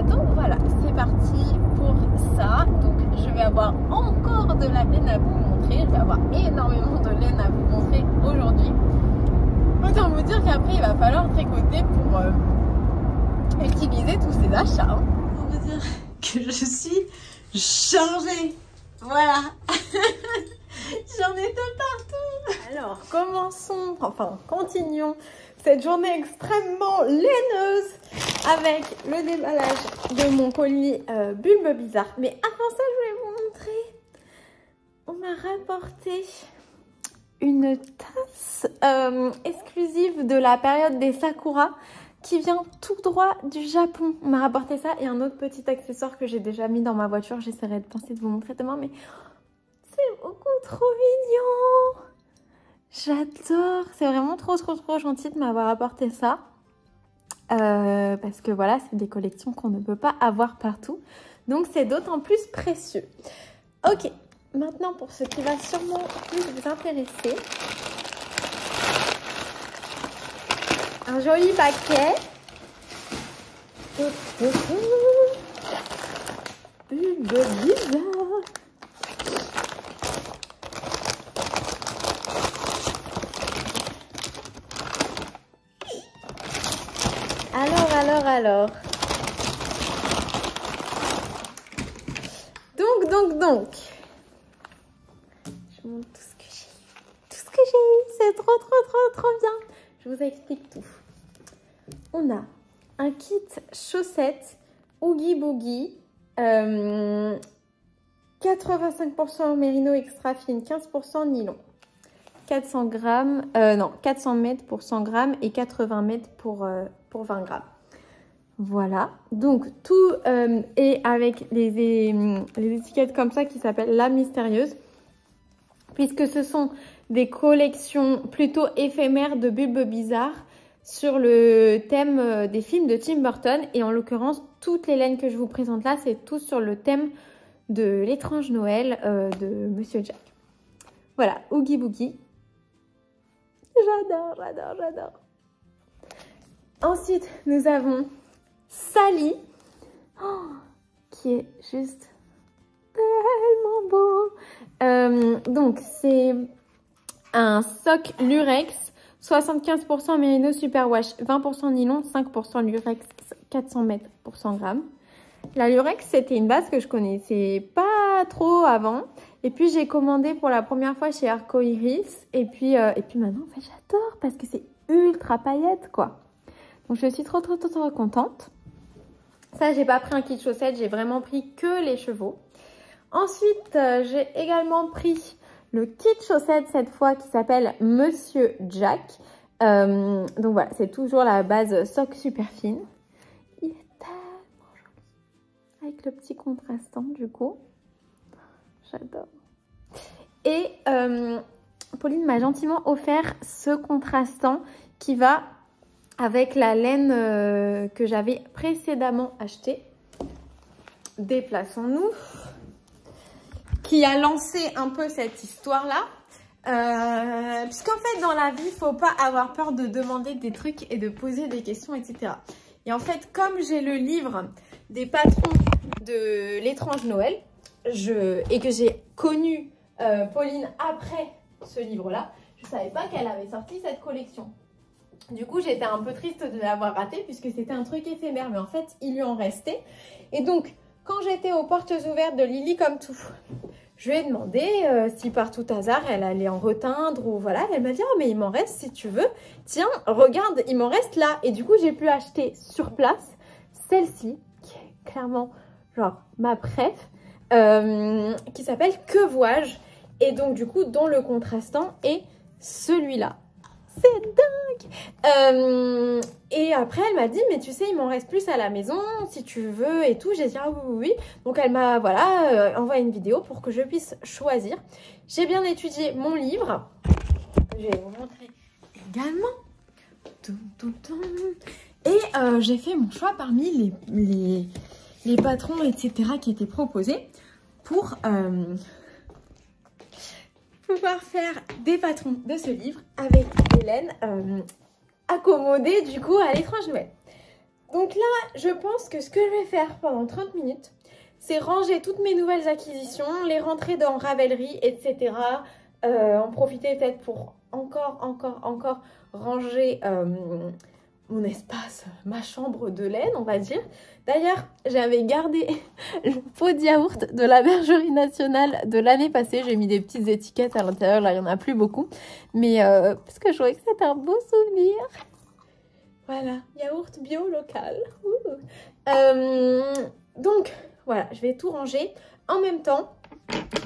Donc voilà, c'est parti pour ça. Donc je vais avoir encore de la laine à vous montrer. Je vais avoir énormément de laine à vous montrer aujourd'hui. Autant vous dire qu'après il va falloir tricoter pour utiliser tous ces achats. Hein. On va dire que je suis changée. Voilà. J'en ai de partout. Alors, continuons cette journée extrêmement laineuse avec le déballage de mon colis Bulbe Bizarre. Mais avant ça, je voulais vous montrer. On m'a rapporté une tasse exclusive de la période des Sakura qui vient tout droit du Japon. On m'a rapporté ça et un autre petit accessoire que j'ai déjà mis dans ma voiture. J'essaierai de penser de vous montrer demain, mais c'est beaucoup trop mignon. J'adore. C'est vraiment trop gentil de m'avoir apporté ça. Parce que voilà, c'est des collections qu'on ne peut pas avoir partout. Donc c'est d'autant plus précieux. Ok, maintenant pour ce qui va sûrement plus vous intéresser. Un joli paquet. Bulbe Bizarre. Alors. Donc. Je vous montre tout ce que j'ai. C'est trop bien. Je vous explique tout. On a un kit chaussettes Oogie Boogie, 85% mérino extra fine, 15% nylon. 400 mètres pour 100 grammes et 80 mètres pour 20 grammes. Voilà, donc tout est avec les étiquettes comme ça qui s'appellent La Mystérieuse, puisque ce sont des collections plutôt éphémères de Bulbe Bizarre sur le thème des films de Tim Burton. Et en l'occurrence, toutes les laines que je vous présente là, c'est tout sur le thème de l'étrange Noël de Monsieur Jack. Voilà, Oogie Boogie. J'adore. Ensuite, nous avons Sally, qui est juste tellement beau. Donc, c'est un soc lurex, 75% mérino superwash, 20% nylon, 5% lurex, 400 mètres pour 100 grammes. La lurex, c'était une base que je connaissais pas trop avant. Et puis, j'ai commandé pour la première fois chez Arco Iris. Et puis maintenant, en fait, j'adore parce que c'est ultra paillettes, quoi. Donc, je suis trop contente. Ça, j'ai pas pris un kit chaussettes, j'ai vraiment pris que les chevaux. Ensuite, j'ai également pris le kit chaussettes cette fois qui s'appelle Monsieur Jack. Donc voilà, c'est toujours la base soc super fine. Il est tellement joli. Avec le petit contrastant du coup. J'adore. Et Pauline m'a gentiment offert ce contrastant qui va avec la laine que j'avais précédemment achetée. Déplaçons-nous. Qui a lancé un peu cette histoire-là. Puisqu'en fait, dans la vie, il ne faut pas avoir peur de demander des trucs et de poser des questions, etc. Et en fait, comme j'ai le livre des patrons de l'étrange Noël, et que j'ai connu Pauline après ce livre-là, je ne savais pas qu'elle avait sorti cette collection. Du coup, j'étais un peu triste de l'avoir raté puisque c'était un truc éphémère. Mais en fait, il lui en restait. Et donc, quand j'étais aux portes ouvertes de Lily comme tout, Je lui ai demandé si par tout hasard elle allait en reteindre ou voilà. Elle m'a dit oh mais il m'en reste si tu veux. Tiens, regarde, il m'en reste là. Et du coup, j'ai pu acheter sur place celle-ci qui est clairement genre ma préf qui s'appelle Que vois-je et donc du coup dont le contrastant est celui-là. C'est dingue. Et après elle m'a dit mais tu sais il m'en reste plus à la maison si tu veux et tout. J'ai dit ah oui oui oui. Donc elle m'a voilà envoyé une vidéo pour que je puisse choisir. J'ai bien étudié mon livre. Je vais vous montrer également. Et j'ai fait mon choix parmi les patrons etc qui étaient proposés pour pouvoir faire des patrons de ce livre avec Hélène accommodée du coup à l'étrange Noël. Donc là, je pense que ce que je vais faire pendant 30 minutes, c'est ranger toutes mes nouvelles acquisitions, les rentrer dans Ravelry, etc. En profiter peut-être pour encore ranger mon espace, ma chambre de laine, on va dire. D'ailleurs, j'avais gardé le pot de yaourt de la Bergerie Nationale de l'année passée. J'ai mis des petites étiquettes à l'intérieur. Là, il n'y en a plus beaucoup. Mais parce que je trouvais que c'était un beau souvenir. Voilà, yaourt bio local. Donc, voilà, je vais tout ranger en même temps.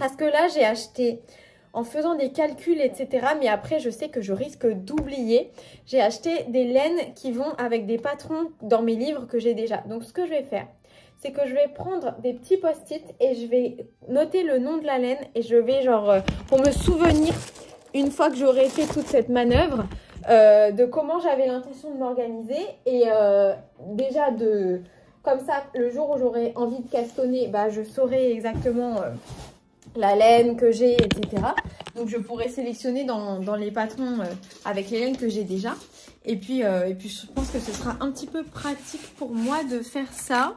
Parce que là, j'ai acheté... en faisant des calculs, etc. Mais après, je sais que je risque d'oublier. J'ai acheté des laines qui vont avec des patrons dans mes livres que j'ai déjà. Donc, ce que je vais faire, c'est que je vais prendre des petits post-it et je vais noter le nom de la laine. Et je vais, genre, pour me souvenir, une fois que j'aurai fait toute cette manœuvre, de comment j'avais l'intention de m'organiser. Et déjà, comme ça, le jour où j'aurai envie de castonner, bah, je saurai exactement... la laine que j'ai, etc. Donc, je pourrais sélectionner dans les patrons avec les laines que j'ai déjà. Et puis, je pense que ce sera un petit peu pratique pour moi de faire ça.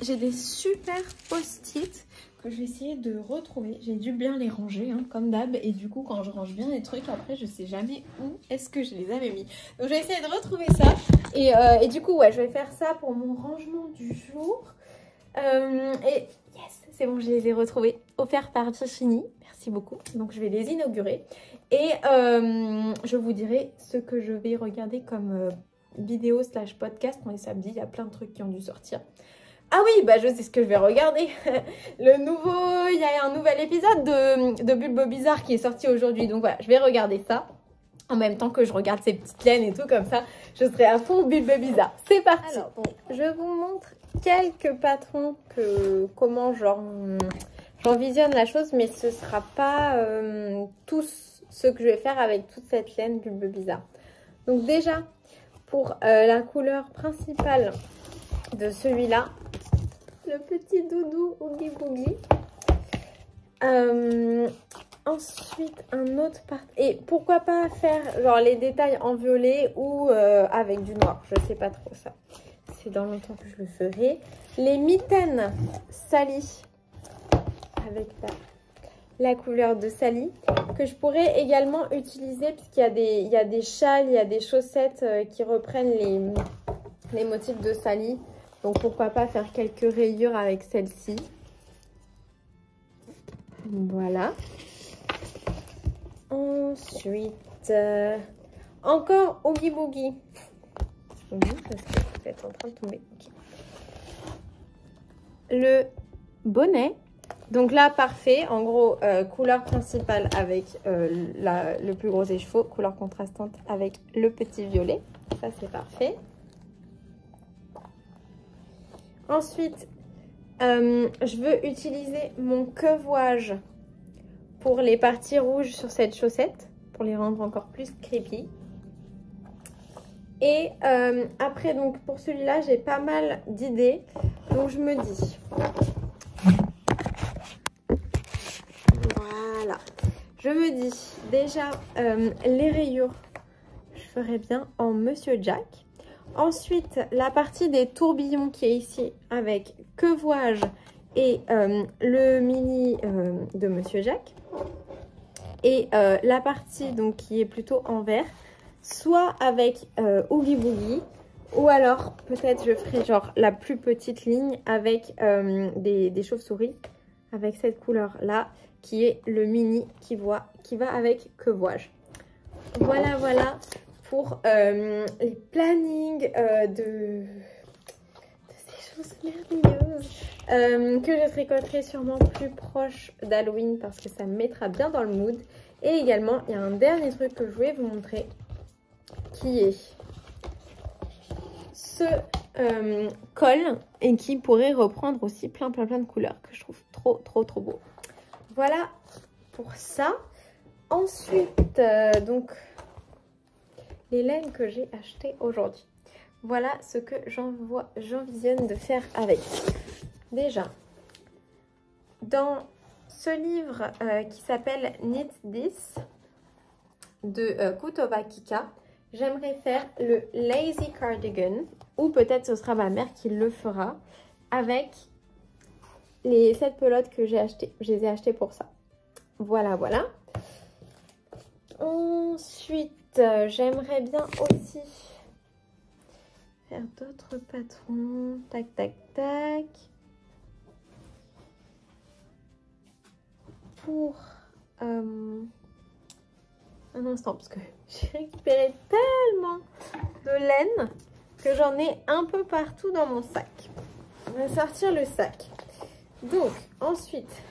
J'ai des super post-it que je vais essayer de retrouver. J'ai dû bien les ranger, hein, comme d'hab. Et du coup, quand je range bien les trucs, après, je sais jamais où est-ce que je les avais mis. Donc, je vais essayer de retrouver ça. Et du coup, ouais, je vais faire ça pour mon rangement du jour. Et yes, c'est bon, je les ai retrouvés, offerts par Virginie, merci beaucoup. Donc je vais les inaugurer et je vous dirai ce que je vais regarder comme vidéo / podcast. On est samedi, il y a plein de trucs qui ont dû sortir. Ah oui, bah je sais ce que je vais regarder. Il y a un nouvel épisode de Bulbo Bizarre qui est sorti aujourd'hui. Donc voilà, je vais regarder ça. En même temps que je regarde ces petites laines et tout comme ça, je serai à fond Bulbo Bizarre. C'est parti. Alors, bon, je vous montre quelques patrons comment j'envisionne la chose, mais ce sera pas tous ce que je vais faire avec toute cette laine Bulbo Bizarre. Donc déjà, pour la couleur principale de celui-là, le petit doudou Oogie Boogie. Ensuite, un autre part. Et pourquoi pas faire genre les détails en violet ou avec du noir. Je sais pas trop ça. C'est dans longtemps que je le ferai. Les mitaines Sally avec la couleur de Sally que je pourrais également utiliser puisqu'il y a des châles, il y a des chaussettes qui reprennent les motifs de Sally. Donc pourquoi pas faire quelques rayures avec celle-ci. Voilà. Ensuite, encore Oogie Boogie. Parce que vous êtes en train de tomber. Okay. Le bonnet. Donc là, parfait. En gros, couleur principale avec le plus gros écheveau. Couleur contrastante avec le petit violet. Ça, c'est parfait. Ensuite, je veux utiliser mon Que vois-je pour les parties rouges sur cette chaussette, pour les rendre encore plus creepy. Et après, donc pour celui-là, j'ai pas mal d'idées. Donc je me dis, voilà, je me dis déjà les rayures, je ferais bien en Monsieur Jack. Ensuite, la partie des tourbillons qui est ici avec Que vois-je et le mini de Monsieur Jack. Et la partie donc qui est plutôt en vert, soit avec Oogie Boogie, ou alors peut-être je ferai genre la plus petite ligne avec des chauves-souris, avec cette couleur-là, qui est le mini qui va avec Que vois-je. Voilà, voilà pour les plannings de ces choses merveilleuses que je tricoterai sûrement plus proche d'Halloween parce que ça me mettra bien dans le mood. Et également, il y a un dernier truc que je voulais vous montrer qui est ce col et qui pourrait reprendre aussi plein de couleurs que je trouve trop beau. Voilà pour ça. Ensuite, donc, les laines que j'ai achetées aujourd'hui. Voilà ce que j'envisionne de faire avec. Déjà, dans ce livre qui s'appelle Knit This de Kutoba Kika, j'aimerais faire le Lazy Cardigan, ou peut-être ce sera ma mère qui le fera, avec les 7 pelotes que j'ai achetées. Je les ai achetées pour ça. Voilà, voilà. Ensuite, j'aimerais bien aussi faire d'autres patrons. Tac, tac, tac. Pour un instant, parce que j'ai récupéré tellement de laine que j'en ai un peu partout dans mon sac. On va sortir le sac. Donc, ensuite,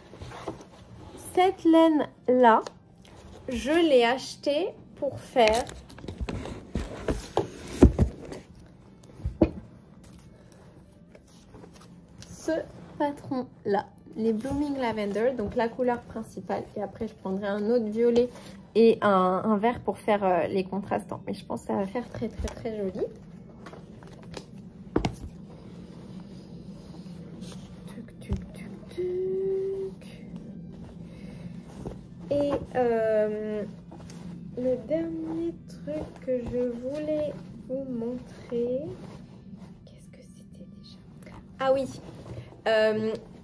cette laine-là, je l'ai achetée pour faire ce patron-là, les Blooming Lavender, donc la couleur principale. Et après, je prendrai un autre violet et un vert pour faire les contrastants. Mais je pense que ça va faire très joli. Et le dernier truc que je voulais vous montrer, qu'est-ce que c'était déjà? Ah oui,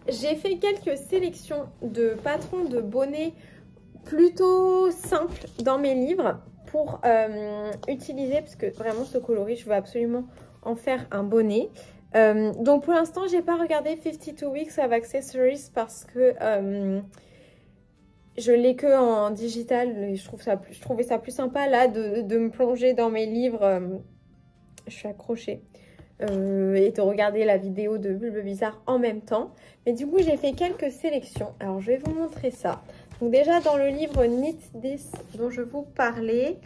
j'ai fait quelques sélections de patrons de bonnets plutôt simples dans mes livres pour utiliser, parce que vraiment ce coloris, je veux absolument en faire un bonnet. Donc pour l'instant, j'ai pas regardé 52 Weeks of Accessories parce que je l'ai que en digital et je trouvais ça plus sympa là de me plonger dans mes livres. Je suis accrochée. Et de regarder la vidéo de Bulbe Bizarre en même temps. Mais du coup, j'ai fait quelques sélections. Alors, je vais vous montrer ça. Donc déjà, dans le livre Knit This dont je vous parlais,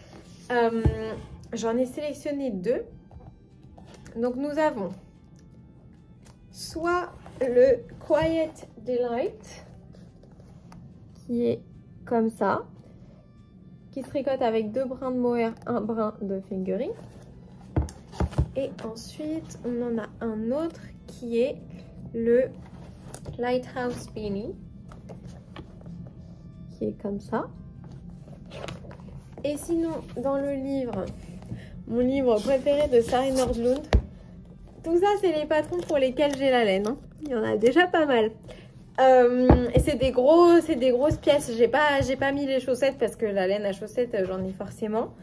j'en ai sélectionné 2. Donc, nous avons soit le Quiet Delight, qui est comme ça, qui se tricote avec 2 brins de mohair, 1 brin de fingering. Et ensuite, on en a un autre qui est le Lighthouse Beanie, qui est comme ça. Et sinon, dans le livre, mon livre préféré de Sari Nordlund, tout ça, c'est les patrons pour lesquels j'ai la laine. Hein. Il y en a déjà pas mal. Et c'est des grosses pièces. J'ai pas mis les chaussettes parce que la laine à chaussettes, j'en ai forcément.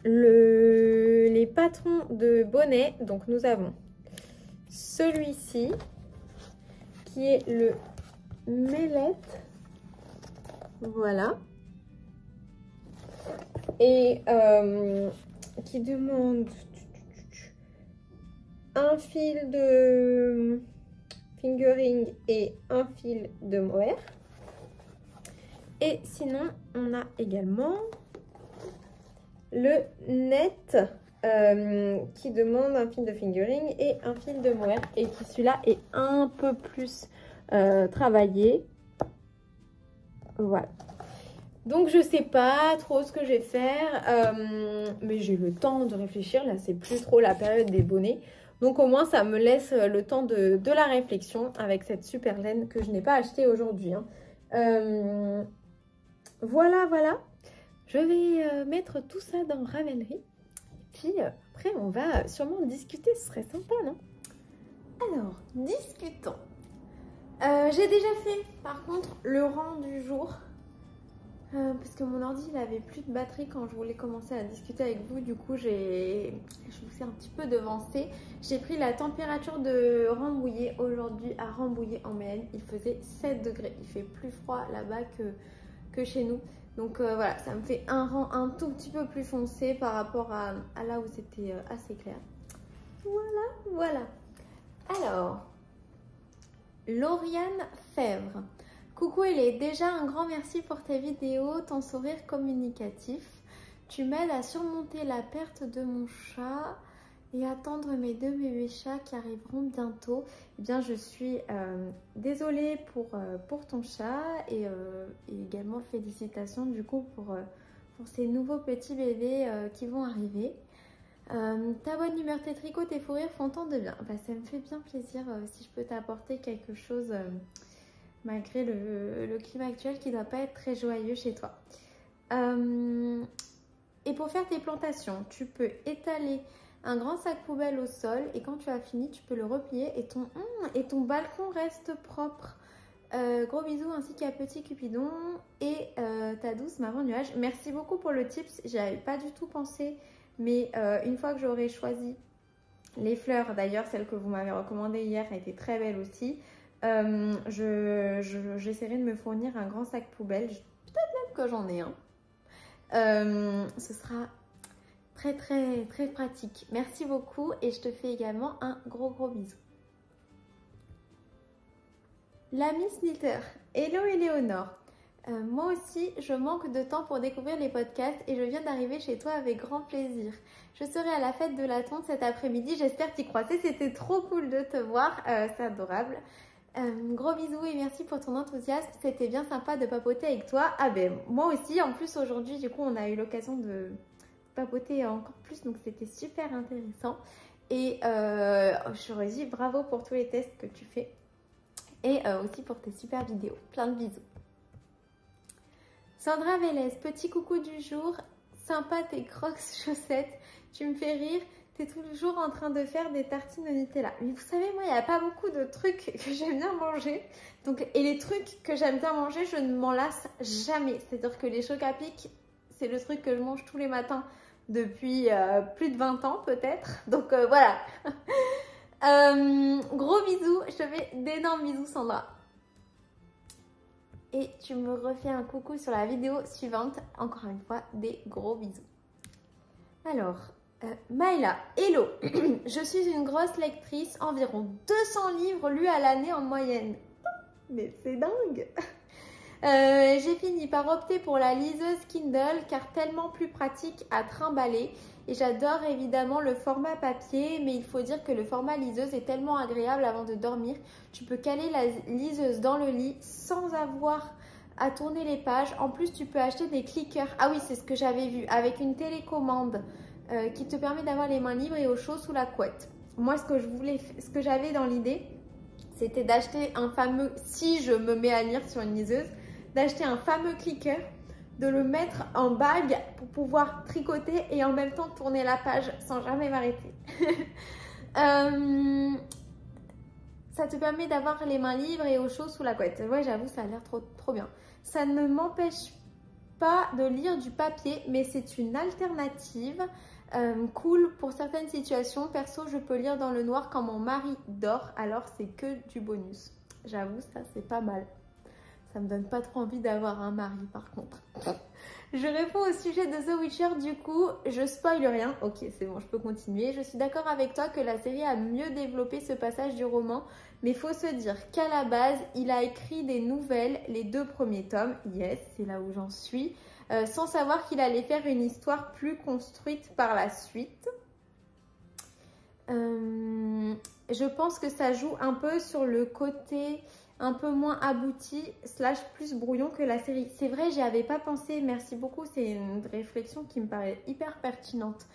Les patrons de bonnets, donc nous avons celui-ci qui est le Mellette, voilà, et qui demande un fil de fingering et un fil de mohair. Et sinon on a également le Net qui demande un fil de fingering et un fil de mohair, et qui celui-là est un peu plus travaillé. Voilà. Donc je sais pas trop ce que je vais faire, mais j'ai le temps de réfléchir. Là, c'est plus trop la période des bonnets. Donc au moins ça me laisse le temps de la réflexion avec cette super laine que je n'ai pas achetée aujourd'hui. Hein. Voilà. Je vais mettre tout ça dans Ravelry. Et puis après, on va sûrement discuter. Ce serait sympa, non? Alors, discutons. J'ai déjà fait, par contre, le rang du jour Parce que mon ordi il avait plus de batterie quand je voulais commencer à discuter avec vous. Du coup, je vous ai un petit peu devancé. J'ai pris la température de Rambouillet aujourd'hui à Rambouillet en Mayenne. Il faisait 7 degrés. Il fait plus froid là-bas que chez nous. Donc voilà, ça me fait un rang un tout petit peu plus foncé par rapport à là où c'était assez clair. Voilà. Alors, Lauriane Fèvre. Coucou Hélé, déjà un grand merci pour tes vidéos, ton sourire communicatif. Tu m'aides à surmonter la perte de mon chat et attendre mes 2 bébés chats qui arriveront bientôt. Eh bien, je suis désolée pour ton chat et également félicitations du coup pour ces nouveaux petits bébés qui vont arriver. Ta bonne humeur, tes tricots, tes fous rires font tant de bien. Bah, ça me fait bien plaisir si je peux t'apporter quelque chose malgré le climat actuel qui ne doit pas être très joyeux chez toi. Et pour faire tes plantations, tu peux étaler un grand sac poubelle au sol et quand tu as fini, tu peux le replier et ton balcon reste propre. Gros bisous ainsi qu'à Petit Cupidon et ta douce maman nuage. Merci beaucoup pour le tips, j'y avais pas du tout pensé, mais une fois que j'aurai choisi les fleurs, d'ailleurs celle que vous m'avez recommandée hier a été très belle aussi, j'essaierai de me fournir un grand sac poubelle, peut-être même que j'en ai un. Ce sera très très très pratique. Merci beaucoup et je te fais également un gros bisou. La Miss Knitter, hello Éléonore. Moi aussi, je manque de temps pour découvrir les podcasts et je viens d'arriver chez toi avec grand plaisir. Je serai à la fête de la tonte cet après-midi, j'espère t'y croiser. C'était trop cool de te voir, c'est adorable. Gros bisous et merci pour ton enthousiasme, c'était bien sympa de papoter avec toi. Ah ben moi aussi, en plus aujourd'hui du coup on a eu l'occasion de papoter encore plus, donc c'était super intéressant. Et je redis bravo pour tous les tests que tu fais et aussi pour tes super vidéos. Plein de bisous. Sandra Vélez, petit coucou du jour, sympa tes crocs chaussettes, tu me fais rire. T'es toujours en train de faire des tartines au Nutella. Mais vous savez, moi, il n'y a pas beaucoup de trucs que j'aime bien manger. Et les trucs que j'aime bien manger, je ne m'en lasse jamais. C'est-à-dire que les chocs à pic, c'est le truc que je mange tous les matins depuis plus de 20 ans peut-être. Donc voilà. Gros bisous. Je te fais d'énormes bisous, Sandra. Et tu me refais un coucou sur la vidéo suivante. Encore une fois, des gros bisous. Alors... Maïla, hello. Je suis une grosse lectrice, environ 200 livres lus à l'année en moyenne. Mais c'est dingue. J'ai fini par opter pour la liseuse Kindle car tellement plus pratique à trimballer. Et j'adore évidemment le format papier, mais il faut dire que le format liseuse est tellement agréable avant de dormir. Tu peux caler la liseuse dans le lit sans avoir à tourner les pages. En plus, tu peux acheter des clickers. Ah oui, c'est ce que j'avais vu, avec une télécommande. Qui te permet d'avoir les mains libres et au chaud sous la couette. Moi, ce que j'avais dans l'idée, c'était d'acheter un fameux, si je me mets à lire sur une liseuse, d'acheter un fameux clicker, de le mettre en bague pour pouvoir tricoter et en même temps tourner la page sans jamais m'arrêter. Ça te permet d'avoir les mains libres et au chaud sous la couette. Ouais, j'avoue, ça a l'air trop bien. Ça ne m'empêche pas de lire du papier, mais c'est une alternative. Cool pour certaines situations. Perso, je peux lire dans le noir quand mon mari dort, alors c'est que du bonus. J'avoue, ça c'est pas mal. Ça me donne pas trop envie d'avoir un mari par contre. Je réponds au sujet de The Witcher du coup, je spoil rien. Ok, c'est bon, je peux continuer. Je suis d'accord avec toi que la série a mieux développé ce passage du roman, mais faut se dire qu'à la base, il a écrit des nouvelles, les 2 premiers tomes. Yes, c'est là où j'en suis. Sans savoir qu'il allait faire une histoire plus construite par la suite. Je pense que ça joue un peu sur le côté un peu moins abouti / plus brouillon que la série. C'est vrai, j'y avais pas pensé, merci beaucoup, c'est une réflexion qui me paraît hyper pertinente.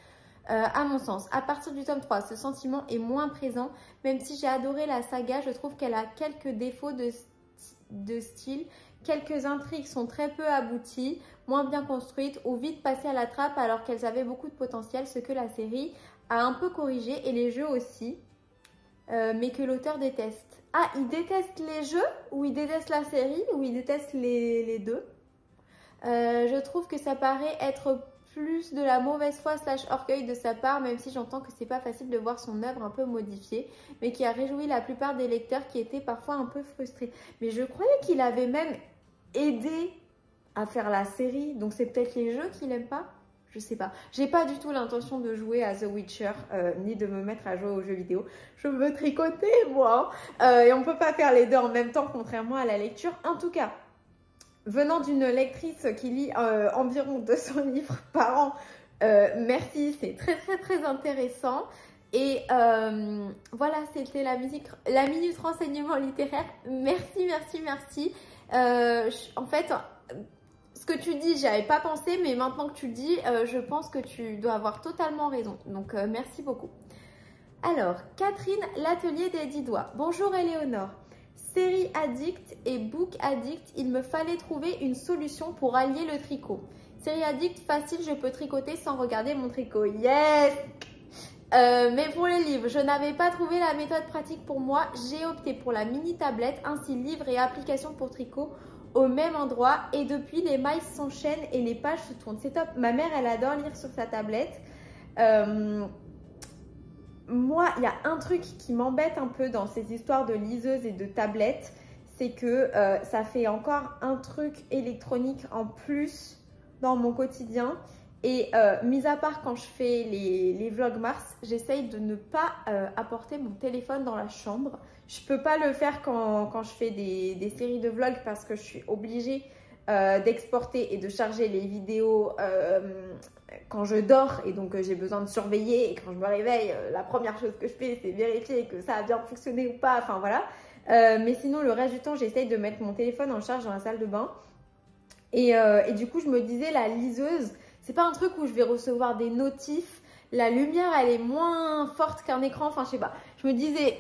À mon sens, à partir du tome 3, ce sentiment est moins présent, même si j'ai adoré la saga, je trouve qu'elle a quelques défauts de style. Quelques intrigues sont très peu abouties, moins bien construites ou vite passées à la trappe alors qu'elles avaient beaucoup de potentiel, ce que la série a un peu corrigé et les jeux aussi, mais que l'auteur déteste. Ah, il déteste les jeux ou il déteste la série ou il déteste les deux? Je trouve que ça paraît être plus de la mauvaise foi / orgueil de sa part, même si j'entends que c'est pas facile de voir son œuvre un peu modifiée, mais qui a réjoui la plupart des lecteurs qui étaient parfois un peu frustrés. Mais je croyais qu'il avait même aidé à faire la série, donc c'est peut-être les jeux qu'il aime pas. Je sais pas. J'ai pas du tout l'intention de jouer à The Witcher, ni de me mettre à jouer aux jeux vidéo. Je veux tricoter, moi. Et on peut pas faire les deux en même temps, contrairement à la lecture. En tout cas, venant d'une lectrice qui lit environ 200 livres par an, merci, c'est très intéressant. Et voilà, c'était la minute renseignement littéraire. Merci. En fait, ce que tu dis, j'y avais pas pensé, mais maintenant que tu le dis, je pense que tu dois avoir totalement raison. Donc, merci beaucoup. Alors, Catherine, l'atelier des 10 doigts. Bonjour Éléonore. Série addict et book addict, il me fallait trouver une solution pour allier le tricot. Série addict, facile, je peux tricoter sans regarder mon tricot. Yes! Mais pour les livres, je n'avais pas trouvé la méthode pratique pour moi. J'ai opté pour la mini tablette, ainsi livre et application pour tricot au même endroit. Et depuis, les mailles s'enchaînent et les pages se tournent. C'est top. Ma mère, elle adore lire sur sa tablette. Moi, il y a un truc qui m'embête un peu dans ces histoires de liseuses et de tablettes, c'est que ça fait encore un truc électronique en plus dans mon quotidien. Et mis à part quand je fais les vlogs Mars, j'essaye de ne pas apporter mon téléphone dans la chambre. Je peux pas le faire quand je fais des séries de vlogs parce que je suis obligée d'exporter et de charger les vidéos quand je dors, et donc j'ai besoin de surveiller, et quand je me réveille, la première chose que je fais, c'est vérifier que ça a bien fonctionné ou pas, enfin voilà. Mais sinon, le reste du temps, j'essaye de mettre mon téléphone en charge dans la salle de bain. Et du coup, je me disais, la liseuse, c'est pas un truc où je vais recevoir des notifs. La lumière, elle est moins forte qu'un écran, enfin je sais pas. Je me disais,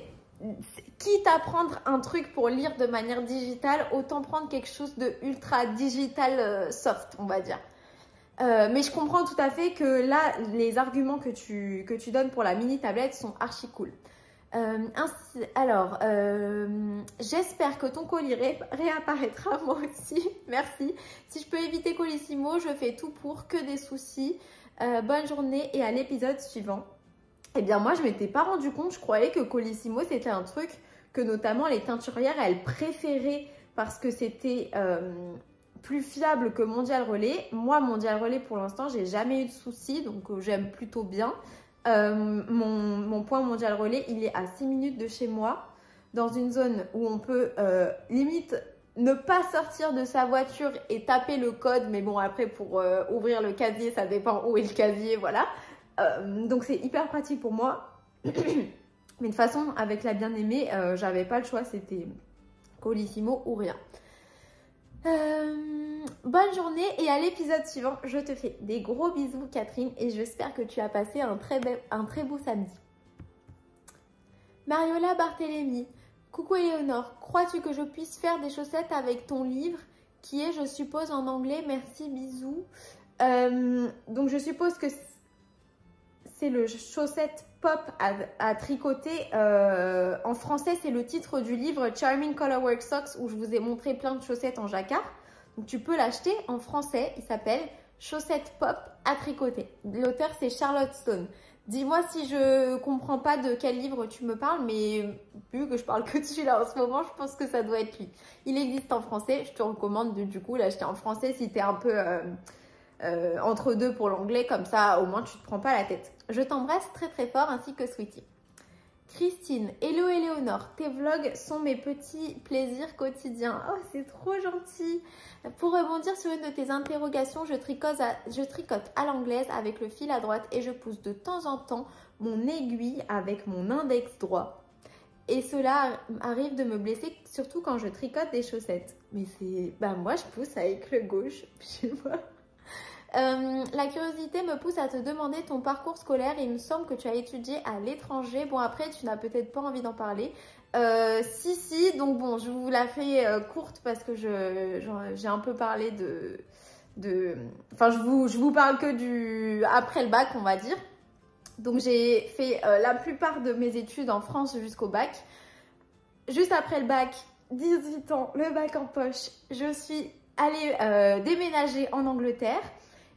quitte à prendre un truc pour lire de manière digitale, autant prendre quelque chose de ultra digital soft, on va dire. Mais je comprends tout à fait que là, les arguments que tu donnes pour la mini tablette sont archi cool. J'espère que ton colis réapparaîtra, moi aussi, merci. Si je peux éviter Colissimo, je fais tout pour, que des soucis. Bonne journée et à l'épisode suivant. Eh bien moi, je m'étais pas rendu compte, je croyais que Colissimo, c'était un truc que notamment les teinturières, elles préféraient parce que c'était plus fiable que Mondial Relais. Moi, Mondial Relais, pour l'instant, j'ai jamais eu de soucis, donc j'aime plutôt bien. Mon point Mondial Relais, il est à 6 minutes de chez moi, dans une zone où on peut limite ne pas sortir de sa voiture et taper le code, mais bon, après pour ouvrir le casier, ça dépend où est le casier, voilà. Donc c'est hyper pratique pour moi. Mais de toute façon, avec la bien-aimée, j'avais pas le choix, c'était Colissimo ou rien. Bonne journée et à l'épisode suivant. Je te fais des gros bisous Catherine et j'espère que tu as passé un très beau samedi. Mariola Barthélémy. Coucou Éléonore, crois-tu que je puisse faire des chaussettes avec ton livre qui est, je suppose, en anglais? Merci, bisous. Donc je suppose que c'est le chaussette pop à tricoter. En français, c'est le titre du livre Charming Colorwork Socks où je vous ai montré plein de chaussettes en jacquard. Donc tu peux l'acheter en français, il s'appelle Chaussettes pop à tricoter. L'auteur c'est Charlotte Stone. Dis-moi si je comprends pas de quel livre tu me parles, mais vu que je parle que de celui-là en ce moment, je pense que ça doit être lui. Il existe en français, je te recommande de du coup l'acheter en français si tu es un peu entre deux pour l'anglais, comme ça au moins tu te prends pas la tête. Je t'embrasse très fort ainsi que Sweetie. Christine, hello Éléonore, tes vlogs sont mes petits plaisirs quotidiens. Oh, c'est trop gentil. Pour rebondir sur une de tes interrogations, je tricote à l'anglaise avec le fil à droite et je pousse de temps en temps mon aiguille avec mon index droit. Et cela arrive de me blesser, surtout quand je tricote des chaussettes. Mais c'est... Bah moi, je pousse avec le gauche, je sais pas. La curiosité me pousse à te demander ton parcours scolaire. Il me semble que tu as étudié à l'étranger. Bon, après, tu n'as peut-être pas envie d'en parler. Si, donc bon, je vous la fais courte parce que j'ai un peu parlé Enfin, je vous parle que du après le bac, on va dire. Donc, j'ai fait la plupart de mes études en France jusqu'au bac. Juste après le bac, 18 ans, le bac en poche, je suis aller déménager en Angleterre.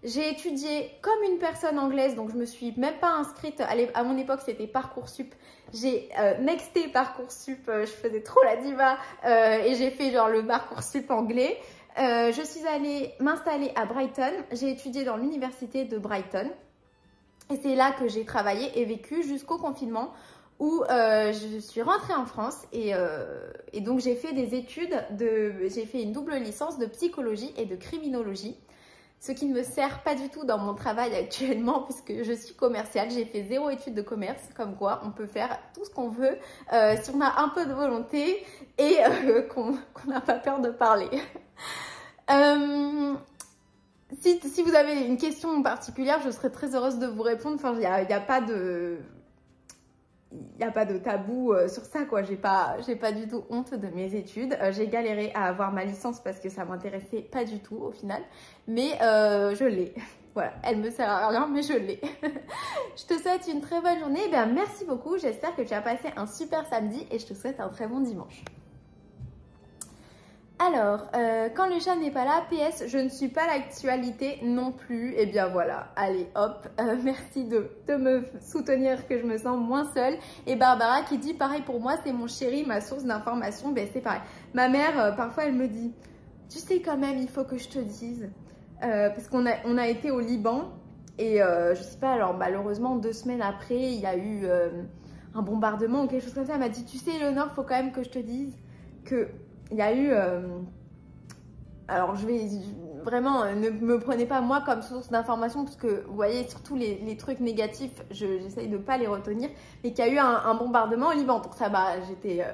J'ai étudié comme une personne anglaise, donc je me suis même pas inscrite. À mon époque, c'était Parcoursup. J'ai nexté Parcoursup, je faisais trop la diva et j'ai fait genre le Parcoursup anglais. Je suis allée m'installer à Brighton. J'ai étudié dans l'université de Brighton. Et c'est là que j'ai travaillé et vécu jusqu'au confinement où je suis rentrée en France et donc j'ai fait des études, j'ai fait une double licence de psychologie et de criminologie. Ce qui ne me sert pas du tout dans mon travail actuellement puisque je suis commerciale. J'ai fait 0 études de commerce, comme quoi on peut faire tout ce qu'on veut si on a un peu de volonté et qu'on n'a pas peur de parler. Si vous avez une question particulière, je serais très heureuse de vous répondre. Enfin, il n'y a pas de tabou sur ça, quoi. J'ai pas du tout honte de mes études. J'ai galéré à avoir ma licence parce que ça m'intéressait pas du tout au final. Mais je l'ai. Voilà, elle me sert à rien, mais je l'ai. Je te souhaite une très bonne journée. Eh bien, merci beaucoup. J'espère que tu as passé un super samedi et je te souhaite un très bon dimanche. Alors, quand le chat n'est pas là, PS, je ne suis pas l'actualité non plus. Et bien voilà, allez hop, merci de me soutenir que je me sens moins seule. Et Barbara qui dit, pareil pour moi, c'est mon chéri, ma source d'information. Ben c'est pareil. Ma mère, parfois elle me dit, tu sais quand même, il faut que je te dise. Parce qu'on a été au Liban et je sais pas, alors malheureusement 2 semaines après, il y a eu un bombardement ou quelque chose comme ça. Elle m'a dit, tu sais Léonore, il faut quand même que je te dise que... Il y a eu, alors je vais vraiment, ne me prenez pas moi comme source d'information parce que vous voyez surtout les trucs négatifs, j'essaye de pas les retenir, mais qu'il y a eu un bombardement au Liban, donc ça m'a, j'étais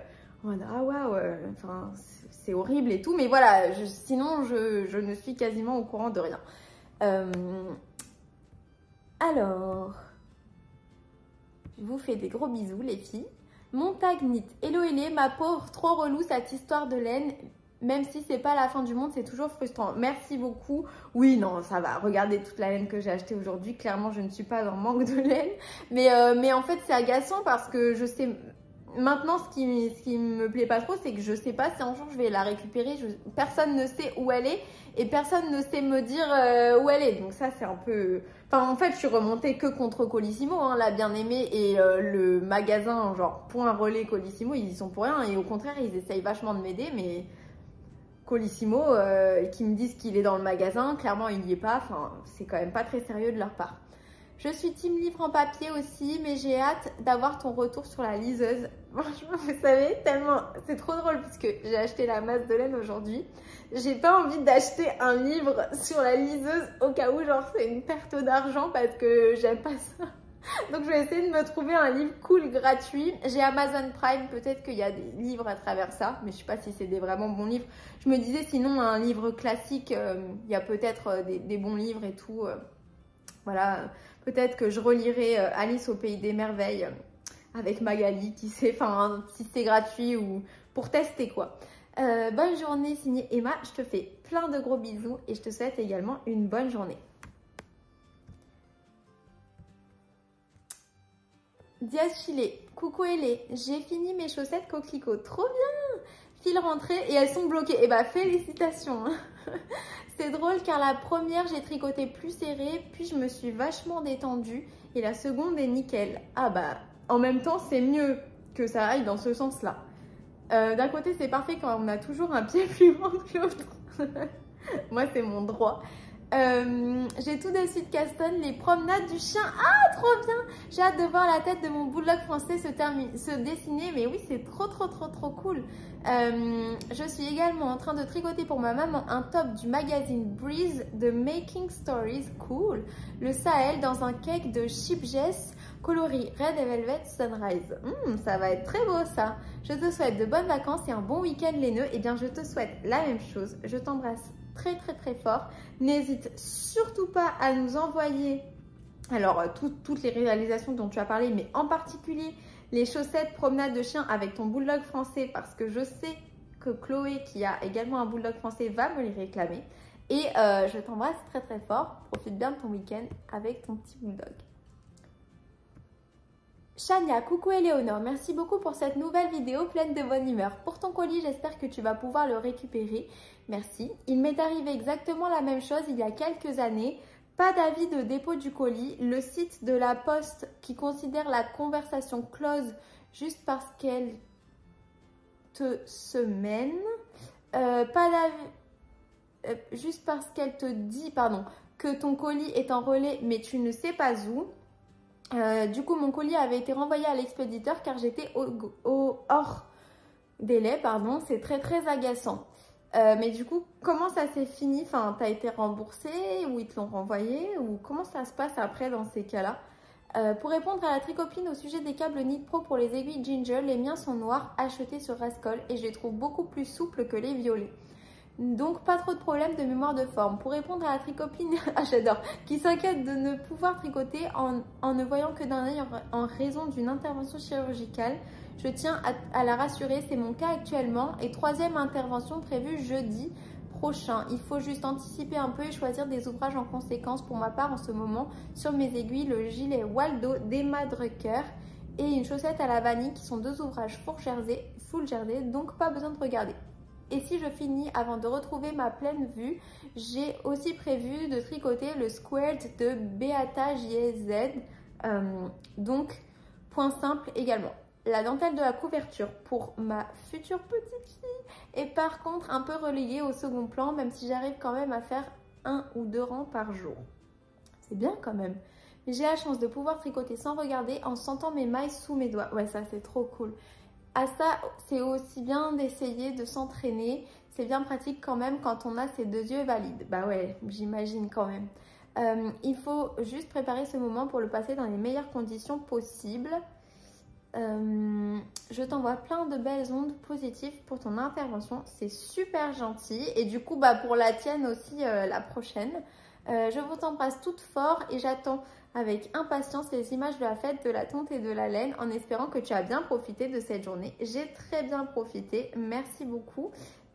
en mode ah waouh, enfin c'est horrible et tout, mais voilà, sinon je ne suis quasiment au courant de rien. Alors, je vous fais des gros bisous les filles. Montagnite, hello Hélé, ma pauvre, trop relou cette histoire de laine, même si c'est pas la fin du monde, c'est toujours frustrant. Merci beaucoup. Oui, non, ça va, regardez toute la laine que j'ai achetée aujourd'hui, clairement je ne suis pas en manque de laine, mais en fait c'est agaçant parce que je sais, maintenant ce qui me plaît pas trop, c'est que je sais pas si un jour je vais la récupérer, personne ne sait où elle est et personne ne sait me dire où elle est, donc ça c'est un peu... Enfin, en fait, je suis remontée que contre Colissimo, hein, la bien-aimée et le magasin, genre Point Relais Colissimo, ils y sont pour rien. Et au contraire, ils essayent vachement de m'aider, mais Colissimo, qui me disent qu'il est dans le magasin, clairement, il n'y est pas. Enfin, c'est quand même pas très sérieux de leur part. Je suis team livre en papier aussi, mais j'ai hâte d'avoir ton retour sur la liseuse. Franchement, vous savez, tellement... C'est trop drôle parce que j'ai acheté la masse de laine aujourd'hui. J'ai pas envie d'acheter un livre sur la liseuse au cas où, genre, c'est une perte d'argent parce que j'aime pas ça. Donc, je vais essayer de me trouver un livre cool, gratuit. J'ai Amazon Prime, peut-être qu'il y a des livres à travers ça, mais je sais pas si c'est des vraiment bons livres. Je me disais, sinon, un livre classique, il y a peut-être des bons livres et tout. Voilà, peut-être que je relirai Alice au Pays des Merveilles avec Magali, qui sait, enfin, si c'est gratuit ou pour tester quoi. Bonne journée, signé Emma, je te fais plein de gros bisous et je te souhaite également une bonne journée. Diaz Chilé, coucou Hélé, j'ai fini mes chaussettes coquelicot, trop bien, fil rentré et elles sont bloquées, et bah félicitations. C'est drôle car la première j'ai tricoté plus serré, puis je me suis vachement détendue et la seconde est nickel. Ah bah en même temps c'est mieux que ça aille dans ce sens là. D'un côté c'est parfait quand on a toujours un pied plus grand que l'autre. Moi c'est mon droit. J'ai tout déçu de Caston, les promenades du chien. Ah, trop bien! J'ai hâte de voir la tête de mon bulldog français se dessiner. Mais oui, c'est trop cool. Je suis également en train de tricoter pour ma maman un top du magazine Breeze de Making Stories. Cool. Le Sahel dans un cake de Sheep Jess coloris Red Velvet Sunrise. Ça va être très beau ça. Je te souhaite de bonnes vacances et un bon week-end laineux. Et bien, je te souhaite la même chose. Je t'embrasse très fort. N'hésite surtout pas à nous envoyer alors toutes les réalisations dont tu as parlé, mais en particulier les chaussettes promenade de chien avec ton bulldog français, parce que je sais que Chloé, qui a également un bulldog français, va me les réclamer. Et je t'embrasse très fort. Profite bien de ton week-end avec ton petit bulldog. Chania, coucou Éléonore, merci beaucoup pour cette nouvelle vidéo pleine de bonne humeur. Pour ton colis, j'espère que tu vas pouvoir le récupérer. Merci. Il m'est arrivé exactement la même chose il y a quelques années. Pas d'avis de dépôt du colis. Le site de la Poste qui considère la conversation close juste parce qu'elle te semaine. Pas d'avis. Juste parce qu'elle te dit, pardon, que ton colis est en relais mais tu ne sais pas où. Du coup, mon colis avait été renvoyé à l'expéditeur car j'étais hors délai, pardon. C'est très très agaçant. Mais du coup, comment ça s'est fini? Enfin, t'as été remboursé ou ils te l'ont renvoyé? Ou comment ça se passe après dans ces cas-là? Pour répondre à la tricopine au sujet des câbles Nid Pro pour les aiguilles Ginger, les miens sont noirs, achetés sur Rascol et je les trouve beaucoup plus souples que les violets. Donc pas trop de problème de mémoire de forme. Pour répondre à la tricopine, ah j'adore, qui s'inquiète de ne pouvoir tricoter en ne voyant que d'un œil en raison d'une intervention chirurgicale, je tiens à la rassurer, c'est mon cas actuellement et troisième intervention prévue jeudi prochain. Il faut juste anticiper un peu et choisir des ouvrages en conséquence. Pour ma part en ce moment, sur mes aiguilles, le gilet Waldo d'Emma Drucker et une chaussette à la vanille qui sont deux ouvrages full jersey, donc pas besoin de regarder. Et si je finis avant de retrouver ma pleine vue, j'ai aussi prévu de tricoter le squared de Beata JZ. Donc, point simple également. La dentelle de la couverture pour ma future petite fille est par contre un peu reléguée au second plan, même si j'arrive quand même à faire 1 ou 2 rangs par jour. C'est bien quand même. Mais j'ai la chance de pouvoir tricoter sans regarder en sentant mes mailles sous mes doigts. Ouais, ça c'est trop cool. À ça, c'est aussi bien d'essayer de s'entraîner. C'est bien pratique quand même quand on a ses deux yeux valides. Bah ouais, j'imagine quand même. Il faut juste préparer ce moment pour le passer dans les meilleures conditions possibles. Je t'envoie plein de belles ondes positives pour ton intervention. C'est super gentil. Et du coup, bah, pour la tienne aussi, la prochaine. Je vous embrasse toutes fort et j'attends avec impatience les images de la fête de la tonte et de la laine en espérant que tu as bien profité de cette journée. J'ai très bien profité, merci beaucoup.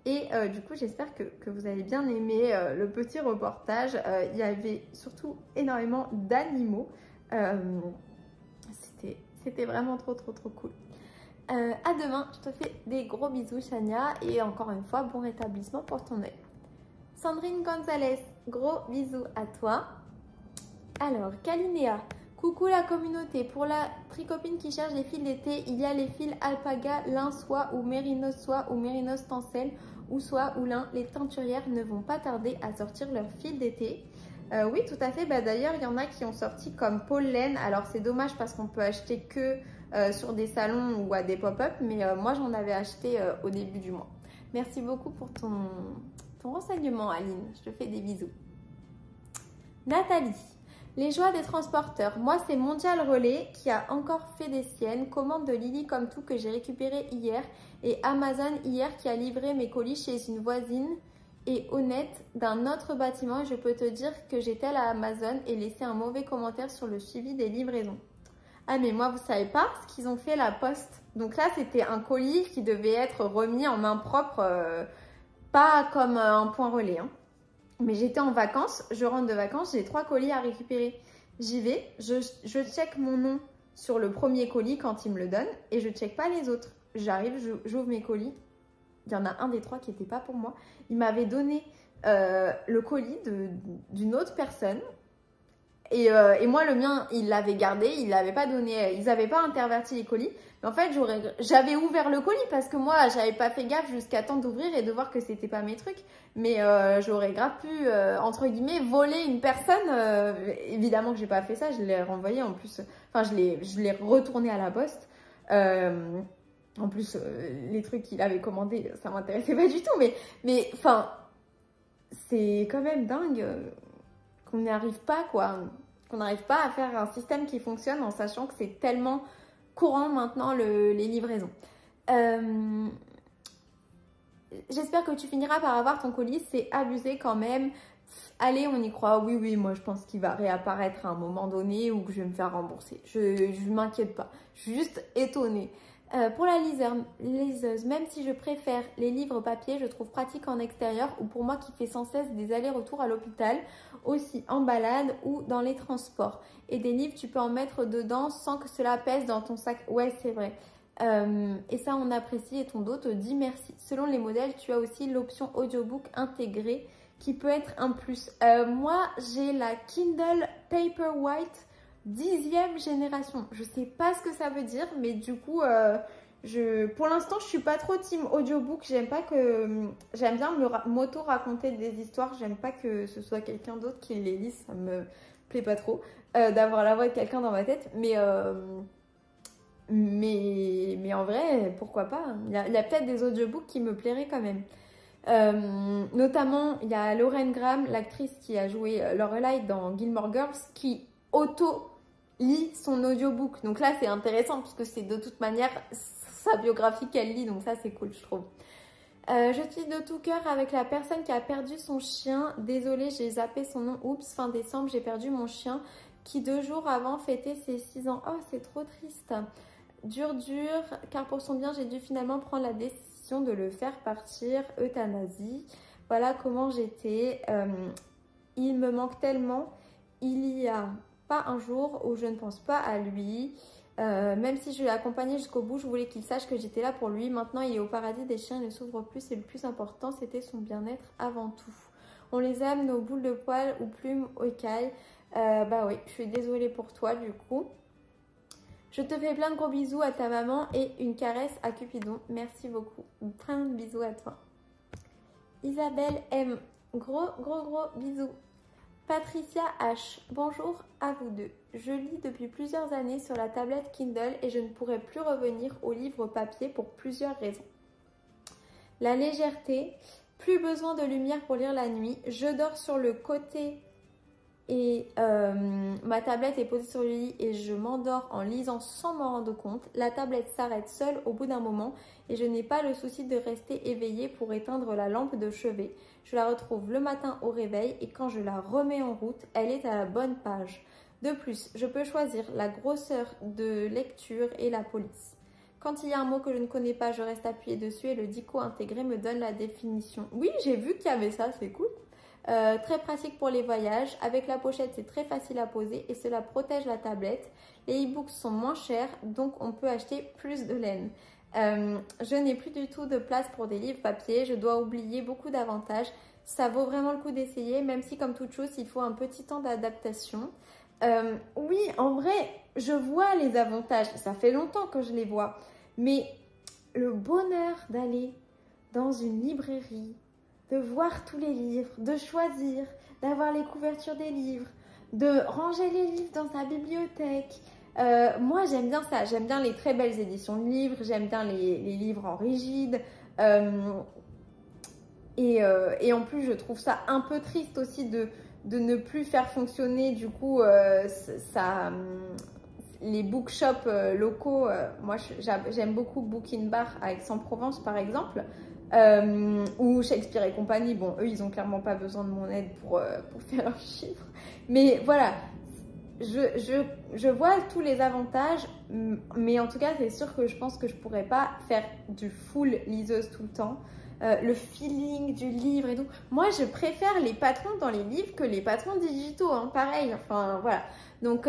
Et du coup, j'espère que vous avez bien aimé le petit reportage. Il y avait surtout énormément d'animaux. C'était vraiment trop cool. À demain, je te fais des gros bisous, Chania. Et encore une fois, bon rétablissement pour ton œil. Sandrine Gonzalez, gros bisous à toi. Alors, Kalinéa, coucou la communauté. Pour la tricopine qui cherche les fils d'été, il y a les fils alpaga, lin soie ou mérinos tencel ou soie ou lin. Les teinturières ne vont pas tarder à sortir leurs fils d'été. Oui, tout à fait. Bah, d'ailleurs, il y en a qui ont sorti comme pollen. Alors, c'est dommage parce qu'on peut acheter que sur des salons ou à des pop-up. Mais moi, j'en avais acheté au début du mois. Merci beaucoup pour ton renseignement, Aline. Je te fais des bisous. Nathalie. Les joies des transporteurs. Moi, c'est Mondial Relais qui a encore fait des siennes. Commande de Lily comme tout que j'ai récupéré hier. Et Amazon hier qui a livré mes colis chez une voisine et honnête d'un autre bâtiment. Je peux te dire que j'étais à Amazon et laissé un mauvais commentaire sur le suivi des livraisons. Ah mais moi, vous savez pas ce qu'ils ont fait la poste. Donc là, c'était un colis qui devait être remis en main propre, pas comme un point relais, hein. Mais j'étais en vacances, je rentre de vacances, j'ai 3 colis à récupérer. J'y vais, je check mon nom sur le premier colis quand il me le donne et je check pas les autres. J'arrive, j'ouvre mes colis. Il y en a un des 3 qui n'était pas pour moi. Il m'avait donné le colis d'une autre personne. Et moi, le mien, il l'avait gardé, il l'avait pas donné, ils n'avaient pas interverti les colis. Mais en fait, j'avais ouvert le colis parce que moi, j'avais pas fait gaffe jusqu'à temps d'ouvrir et de voir que c'était pas mes trucs. Mais j'aurais grave pu, entre guillemets, voler une personne. Évidemment que j'ai pas fait ça, je l'ai renvoyé en plus. Enfin, je l'ai retourné à la poste. En plus, les trucs qu'il avait commandés, ça m'intéressait pas du tout. Mais enfin, c'est quand même dingue qu'on n'y arrive pas, quoi. Qu'on n'arrive pas à faire un système qui fonctionne en sachant que c'est tellement courant maintenant les livraisons. J'espère que tu finiras par avoir ton colis, c'est abusé quand même. allez, on y croit. Oui, oui, moi je pense qu'il va réapparaître à un moment donné ou que je vais me faire rembourser. Je m'inquiète pas. Je suis juste étonnée. Pour la liseuse, même si je préfère les livres papier, je trouve pratique en extérieur ou pour moi qui fais sans cesse des allers-retours à l'hôpital, aussi en balade ou dans les transports. Et des livres, tu peux en mettre dedans sans que cela pèse dans ton sac. Ouais, c'est vrai. Et ça, on apprécie et ton dos te dit merci. Selon les modèles, tu as aussi l'option audiobook intégrée qui peut être un plus. Moi, j'ai la Kindle Paperwhite 10e génération. Je sais pas ce que ça veut dire, mais du coup, pour l'instant, je suis pas trop team audiobook. J'aime bien m'auto-raconter des histoires. J'aime pas que ce soit quelqu'un d'autre qui les lise. Ça me plaît pas trop d'avoir la voix de quelqu'un dans ma tête. Mais en vrai, pourquoi pas? Il y a peut-être des audiobooks qui me plairaient quand même. Notamment, il y a Lauren Graham, l'actrice qui a joué Lorelai dans Gilmore Girls, qui lit son audiobook. Donc là, c'est intéressant parce que c'est de toute manière sa biographie qu'elle lit. Donc ça, c'est cool, je trouve. Je suis de tout cœur avec la personne qui a perdu son chien. Désolée, j'ai zappé son nom. Oups, fin décembre, j'ai perdu mon chien qui 2 jours avant fêtait ses 6 ans. Oh, c'est trop triste. Dur, car pour son bien, j'ai dû finalement prendre la décision de le faire partir. Euthanasie. Voilà comment j'étais. Il me manque tellement. Il y a pas un jour où je ne pense pas à lui. Même si je l'ai accompagné jusqu'au bout, je voulais qu'il sache que j'étais là pour lui. Maintenant, il est au paradis des chiens, il ne souffre plus. Et le plus important, c'était son bien-être avant tout. On les aime, nos boules de poils ou plumes aux écailles. Bah oui, je suis désolée pour toi du coup. Je te fais plein de gros bisous à ta maman et une caresse à Cupidon. Merci beaucoup. Plein de bisous à toi. Isabelle M. Gros bisous. Patricia H. Bonjour à vous deux. Je lis depuis plusieurs années sur la tablette Kindle et je ne pourrai plus revenir au livre papier pour plusieurs raisons. La légèreté, plus besoin de lumière pour lire la nuit. Je dors sur le côté et ma tablette est posée sur le lit et je m'endors en lisant sans m'en rendre compte. La tablette s'arrête seule au bout d'un moment et je n'ai pas le souci de rester éveillée pour éteindre la lampe de chevet. Je la retrouve le matin au réveil et quand je la remets en route, elle est à la bonne page. De plus, je peux choisir la grosseur de lecture et la police. Quand il y a un mot que je ne connais pas, je reste appuyée dessus et le dico intégré me donne la définition. Oui, j'ai vu qu'il y avait ça, c'est cool. Très pratique pour les voyages. Avec la pochette, c'est très facile à poser et cela protège la tablette. Les e-books sont moins chers, donc on peut acheter plus de laine. Je n'ai plus du tout de place pour des livres papier. Je dois oublier beaucoup d'avantages. Ça vaut vraiment le coup d'essayer, même si comme toute chose, il faut un petit temps d'adaptation. Oui, en vrai, je vois les avantages. Ça fait longtemps que je les vois. Mais le bonheur d'aller dans une librairie, de voir tous les livres, de choisir, d'avoir les couvertures des livres, de ranger les livres dans sa bibliothèque. Moi, j'aime bien ça. J'aime bien les très belles éditions de livres. J'aime bien les livres en rigide. Et en plus, je trouve ça un peu triste aussi de ne plus faire fonctionner du coup les bookshops locaux. Moi, j'aime beaucoup Book in Bar à Aix-en-Provence, par exemple. Ou Shakespeare et compagnie, bon, eux, ils ont clairement pas besoin de mon aide pour faire leurs chiffres. Mais voilà, je vois tous les avantages, mais en tout cas, c'est sûr que je pense que je pourrais pas faire du full liseuse tout le temps. Le feeling du livre et tout. Moi, je préfère les patrons dans les livres que les patrons digitaux, hein, pareil. Enfin, voilà. Donc,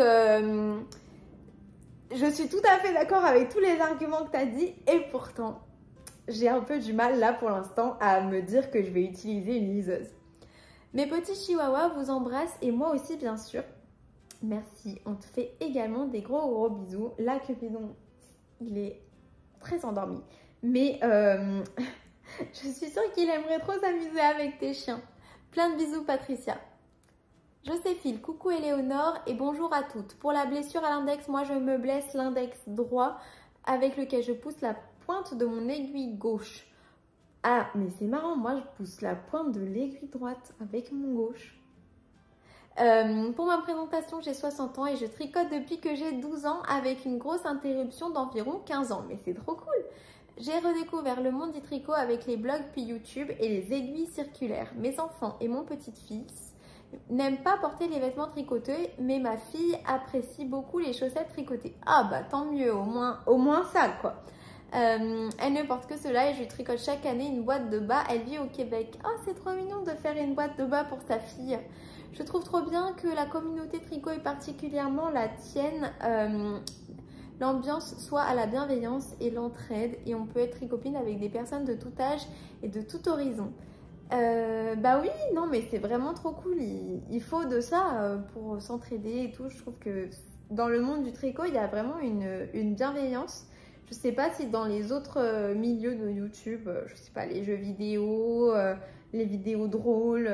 je suis tout à fait d'accord avec tous les arguments que tu as dit et pourtant, j'ai un peu du mal là pour l'instant à me dire que je vais utiliser une liseuse. Mes petits chihuahuas vous embrassent et moi aussi bien sûr. Merci, on te fait également des gros bisous. Là, Cupidon, il est très endormi. Mais je suis sûre qu'il aimerait trop s'amuser avec tes chiens. Plein de bisous Patricia. Joséphine, coucou Éléonore et bonjour à toutes. Pour la blessure à l'index, moi je me blesse l'index droit avec lequel je pousse la pointe de mon aiguille gauche. Ah, mais c'est marrant, moi je pousse la pointe de l'aiguille droite avec mon gauche. Pour ma présentation, j'ai 60 ans et je tricote depuis que j'ai 12 ans avec une grosse interruption d'environ 15 ans. Mais c'est trop cool! J'ai redécouvert le monde du tricot avec les blogs puis YouTube et les aiguilles circulaires. Mes enfants et mon petit-fils n'aime pas porter les vêtements tricotés, mais ma fille apprécie beaucoup les chaussettes tricotées. Ah bah tant mieux, au moins ça quoi. Elle ne porte que cela et je lui tricote chaque année une boîte de bas. Elle vit au Québec. Ah, c'est trop mignon de faire une boîte de bas pour sa fille. Je trouve trop bien que la communauté tricot et particulièrement la tienne, l'ambiance soit à la bienveillance et l'entraide et on peut être tricopine avec des personnes de tout âge et de tout horizon. Bah oui, non mais c'est vraiment trop cool. Il faut de ça pour s'entraider et tout. Je trouve que dans le monde du tricot, il y a vraiment une bienveillance. Je sais pas si dans les autres milieux de YouTube, je sais pas, les jeux vidéo, les vidéos drôles,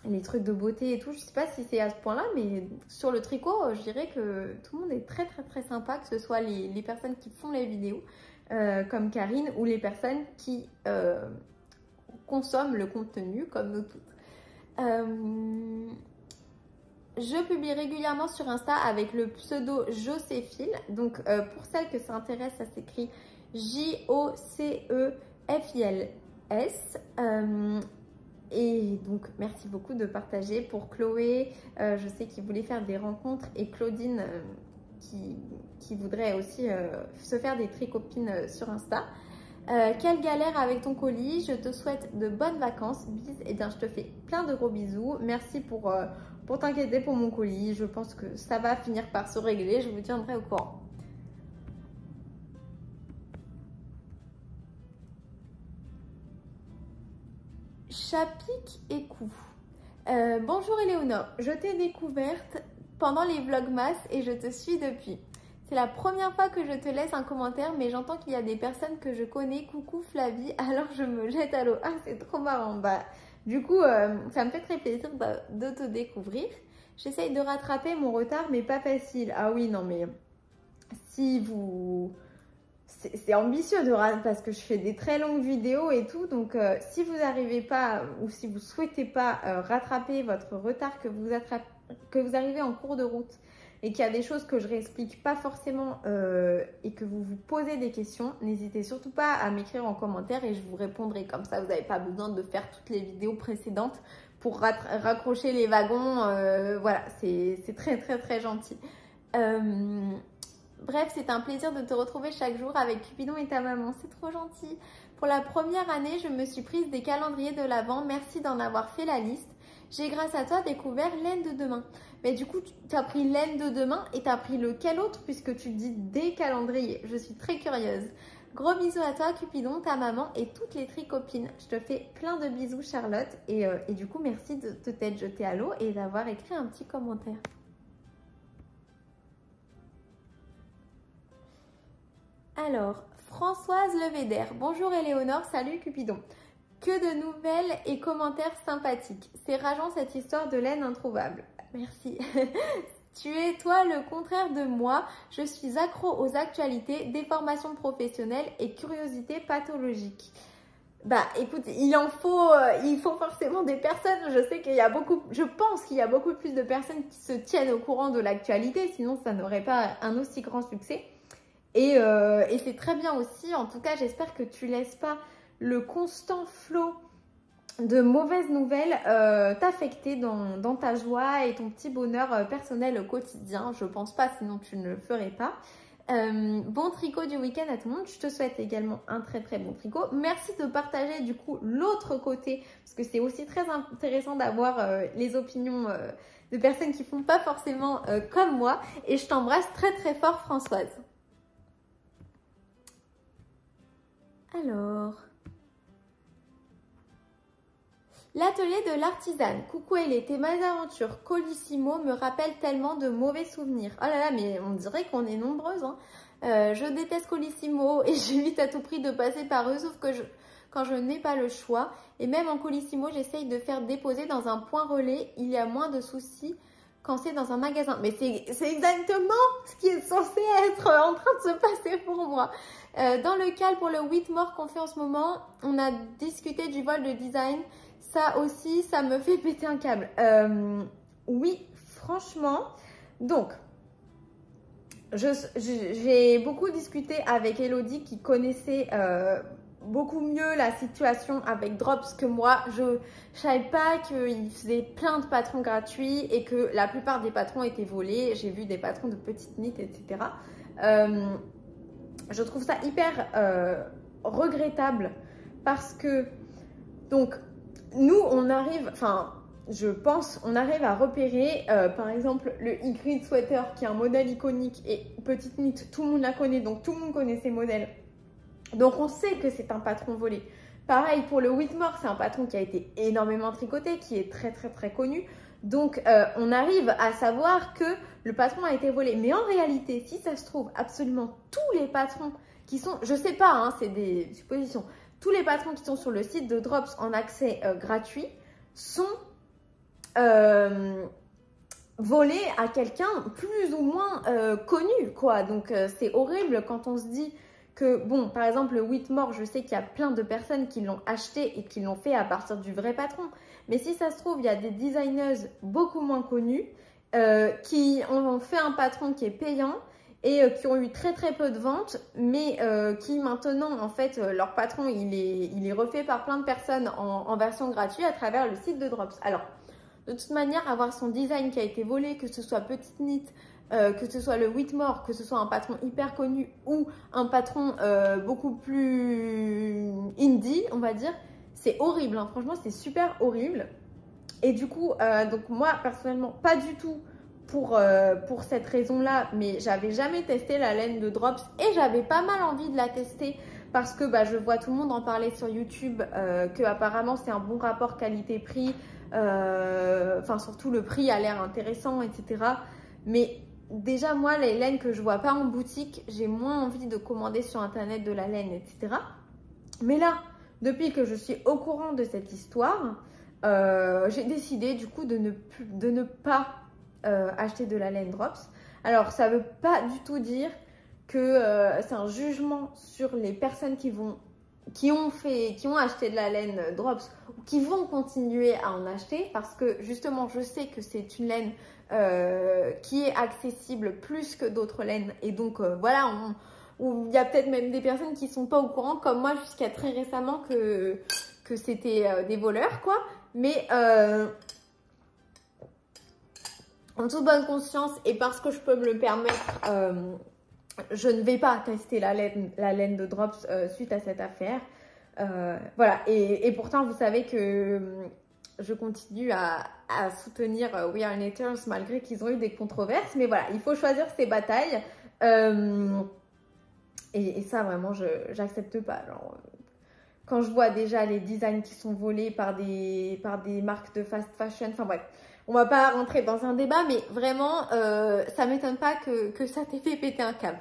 les trucs de beauté et tout, je sais pas si c'est à ce point-là, mais sur le tricot, je dirais que tout le monde est très très très sympa, que ce soit les personnes qui font les vidéos, comme Karine, ou les personnes qui consomment le contenu, comme nous toutes. Je publie régulièrement sur Insta avec le pseudo Joséphile. Donc, pour celles que ça intéresse, ça s'écrit J-O-C-E-F-I-L-S. Et donc, merci beaucoup de partager. Pour Chloé, je sais qu'il voulait faire des rencontres. Et Claudine, qui voudrait aussi se faire des tricopines sur Insta. Quelle galère avec ton colis. Je te souhaite de bonnes vacances. Bis. Et bien, je te fais plein de gros bisous. Merci pour t'inquiéter pour mon colis. Je pense que ça va finir par se régler. Je vous tiendrai au courant. Chapic et cou. Bonjour Éléonore. Je t'ai découverte pendant les vlogmas et je te suis depuis. C'est la première fois que je te laisse un commentaire, mais j'entends qu'il y a des personnes que je connais. Coucou Flavie, alors je me jette à l'eau. Ah, c'est trop marrant. Bah, du coup, ça me fait très plaisir de te découvrir. J'essaye de rattraper mon retard, mais pas facile. Ah oui, non, mais si vous... C'est ambitieux de rattraper parce que je fais des très longues vidéos et tout. Donc, si vous n'arrivez pas ou si vous ne souhaitez pas rattraper votre retard que vous arrivez en cours de route et qu'il y a des choses que je ne réexplique pas forcément et que vous vous posez des questions, n'hésitez surtout pas à m'écrire en commentaire et je vous répondrai. Comme ça, vous n'avez pas besoin de faire toutes les vidéos précédentes pour raccrocher les wagons. Voilà, c'est très très très gentil. Bref, c'est un plaisir de te retrouver chaque jour avec Cupidon et ta maman. C'est trop gentil. Pour la première année, je me suis prise des calendriers de l'Avent. Merci d'en avoir fait la liste. J'ai grâce à toi découvert Laine de demain. Mais du coup, tu as pris Laine de demain et tu as pris lequel autre puisque tu dis des calendriers. Je suis très curieuse. Gros bisous à toi Cupidon, ta maman et toutes les tricopines. Je te fais plein de bisous Charlotte. Et du coup, merci de t'être jetée à l'eau et d'avoir écrit un petit commentaire. Alors, Françoise Levéder. Bonjour Éléonore, salut Cupidon. Que de nouvelles et commentaires sympathiques. C'est rageant cette histoire de laine introuvable. Merci. Tu es toi le contraire de moi. Je suis accro aux actualités, des formations professionnelles et curiosité pathologique. Bah écoute, il faut forcément des personnes. Je sais qu'il y a je pense qu'il y a beaucoup plus de personnes qui se tiennent au courant de l'actualité, sinon ça n'aurait pas un aussi grand succès. Et c'est très bien aussi. En tout cas, j'espère que tu laisses pas le constant flot de mauvaises nouvelles t'affecter dans ta joie et ton petit bonheur personnel au quotidien. Je pense pas, sinon tu ne le ferais pas. Bon tricot du week-end à tout le monde. Je te souhaite également un très très bon tricot. Merci de partager du coup l'autre côté, parce que c'est aussi très intéressant d'avoir les opinions de personnes qui font pas forcément comme moi. Et je t'embrasse très très fort Françoise. Alors, l'atelier de l'artisane. Coucou Elé, tes mésaventures Colissimo me rappellent tellement de mauvais souvenirs. Oh là là, mais on dirait qu'on est nombreuses. Hein. Je déteste Colissimo et j'évite à tout prix de passer par eux, sauf que quand je n'ai pas le choix. Et même en Colissimo, j'essaye de faire déposer dans un point relais. Il y a moins de soucis quand c'est dans un magasin. Mais c'est exactement ce qui est censé être en train de se passer pour moi. Dans le cal pour le Whitmore qu'on fait en ce moment, on a discuté du vol de design. Ça aussi, ça me fait péter un câble. Oui, franchement. Donc, j'ai beaucoup discuté avec Elodie qui connaissait beaucoup mieux la situation avec Drops que moi. Je savais pas qu'ils faisaient plein de patrons gratuits et que la plupart des patrons étaient volés. J'ai vu des patrons de petites nites, etc. Je trouve ça hyper regrettable parce que, donc, nous, on arrive, enfin, je pense, on arrive à repérer, par exemple, le Ygritte Sweater, qui est un modèle iconique et petite knit, tout le monde la connaît, donc tout le monde connaît ces modèles. Donc, on sait que c'est un patron volé. Pareil pour le Whitmore, c'est un patron qui a été énormément tricoté, qui est très, très, très connu. Donc, on arrive à savoir que le patron a été volé. Mais en réalité, si ça se trouve, absolument tous les patrons qui sont, je sais pas, hein, c'est des suppositions, tous les patrons qui sont sur le site de Drops en accès gratuit sont volés à quelqu'un plus ou moins connu, quoi. Donc, c'est horrible quand on se dit que, bon, par exemple, le Whitmore, je sais qu'il y a plein de personnes qui l'ont acheté et qui l'ont fait à partir du vrai patron. Mais si ça se trouve, il y a des designers beaucoup moins connus qui ont fait un patron qui est payant et qui ont eu très très peu de ventes, mais qui maintenant, en fait, leur patron, il est refait par plein de personnes en version gratuite à travers le site de Drops. Alors, de toute manière, avoir son design qui a été volé, que ce soit petite knit, que ce soit le Whitmore, que ce soit un patron hyper connu ou un patron beaucoup plus indie, on va dire, c'est horrible, hein. Franchement, c'est super horrible. Et du coup, donc moi, personnellement, pas du tout pour cette raison-là, mais j'avais jamais testé la laine de Drops et j'avais pas mal envie de la tester parce que je vois tout le monde en parler sur YouTube, que apparemment c'est un bon rapport qualité-prix, enfin surtout le prix a l'air intéressant, etc. Mais déjà, moi, les laines que je vois pas en boutique, j'ai moins envie de commander sur internet de la laine, etc. Mais là, depuis que je suis au courant de cette histoire, j'ai décidé du coup de ne pas acheter de la laine Drops. Alors, ça veut pas du tout dire que c'est un jugement sur les personnes qui ont acheté de la laine Drops ou qui vont continuer à en acheter parce que justement, je sais que c'est une laine qui est accessible plus que d'autres laines et donc voilà, il y a peut-être même des personnes qui sont pas au courant comme moi jusqu'à très récemment que c'était des voleurs, quoi. Mais en toute bonne conscience et parce que je peux me le permettre, je ne vais pas tester la laine de Drops suite à cette affaire. Voilà, et pourtant vous savez que je continue à soutenir We Are Knitters malgré qu'ils ont eu des controverses. Mais voilà, il faut choisir ses batailles. Et ça, vraiment, j'accepte pas. Genre, quand je vois déjà les designs qui sont volés par des marques de fast fashion, enfin bref, on va pas rentrer dans un débat, mais vraiment, ça m'étonne pas que ça t'ait fait péter un câble.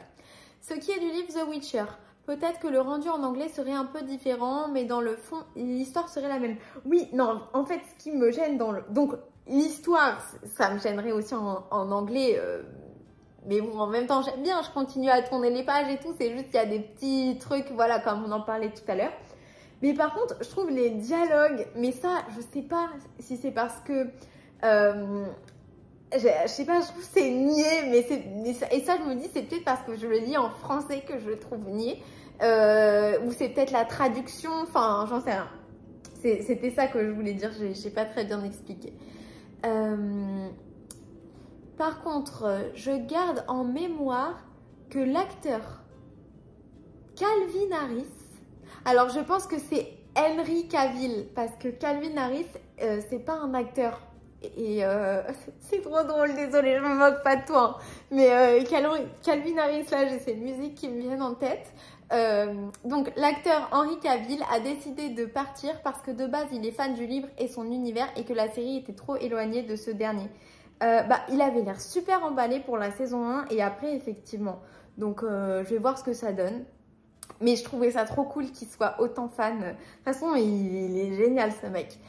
Ce qui est du livre The Witcher, peut-être que le rendu en anglais serait un peu différent, mais dans le fond, l'histoire serait la même. Oui, non, en fait, ce qui me gêne donc, l'histoire, ça me gênerait aussi en anglais, mais bon, en même temps, j'aime bien, je continue à tourner les pages et tout, c'est juste qu'il y a des petits trucs, voilà, comme on en parlait tout à l'heure. Mais par contre, je trouve les dialogues, mais ça, je sais pas si c'est parce que, je sais pas, je trouve que c'est niais, et ça, je me dis, c'est peut-être parce que je le lis en français que je le trouve niais, ou c'est peut-être la traduction, enfin, j'en sais rien. C'était ça que je voulais dire, j'ai pas très bien expliqué. Par contre, je garde en mémoire que l'acteur Calvin Harris, alors je pense que c'est Henry Cavill, parce que Calvin Harris, c'est pas un acteur. Et c'est trop drôle, désolée, je me moque pas de toi. Hein. Mais Calvin Harris, là, j'ai ces musiques qui me viennent en tête. Donc l'acteur Henry Cavill a décidé de partir parce que de base, il est fan du livre et son univers et que la série était trop éloignée de ce dernier. Il avait l'air super emballé pour la saison 1 et après, effectivement. Donc, je vais voir ce que ça donne. Mais je trouvais ça trop cool qu'il soit autant fan. De toute façon, il est génial, ce mec.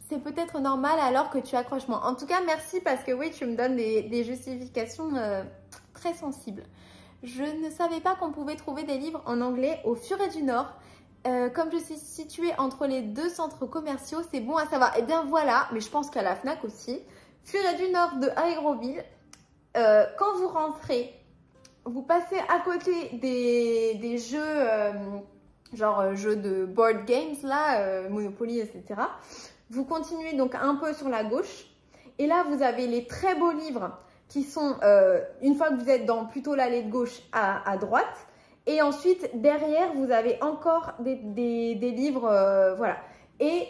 C'est peut-être normal alors que tu accroches moins. En tout cas, merci parce que oui, tu me donnes des justifications très sensibles. Je ne savais pas qu'on pouvait trouver des livres en anglais au Furet du Nord. Comme je suis située entre les deux centres commerciaux, c'est bon à savoir. Eh bien voilà, mais je pense qu'à la FNAC aussi. Furet du Nord de Aéroville. Quand vous rentrez, vous passez à côté des jeux genre jeux de board games là, Monopoly, etc. Vous continuez donc un peu sur la gauche. Et là, vous avez les très beaux livres qui sont, une fois que vous êtes dans plutôt l'allée de gauche, à droite. Et ensuite, derrière, vous avez encore des livres, voilà. Et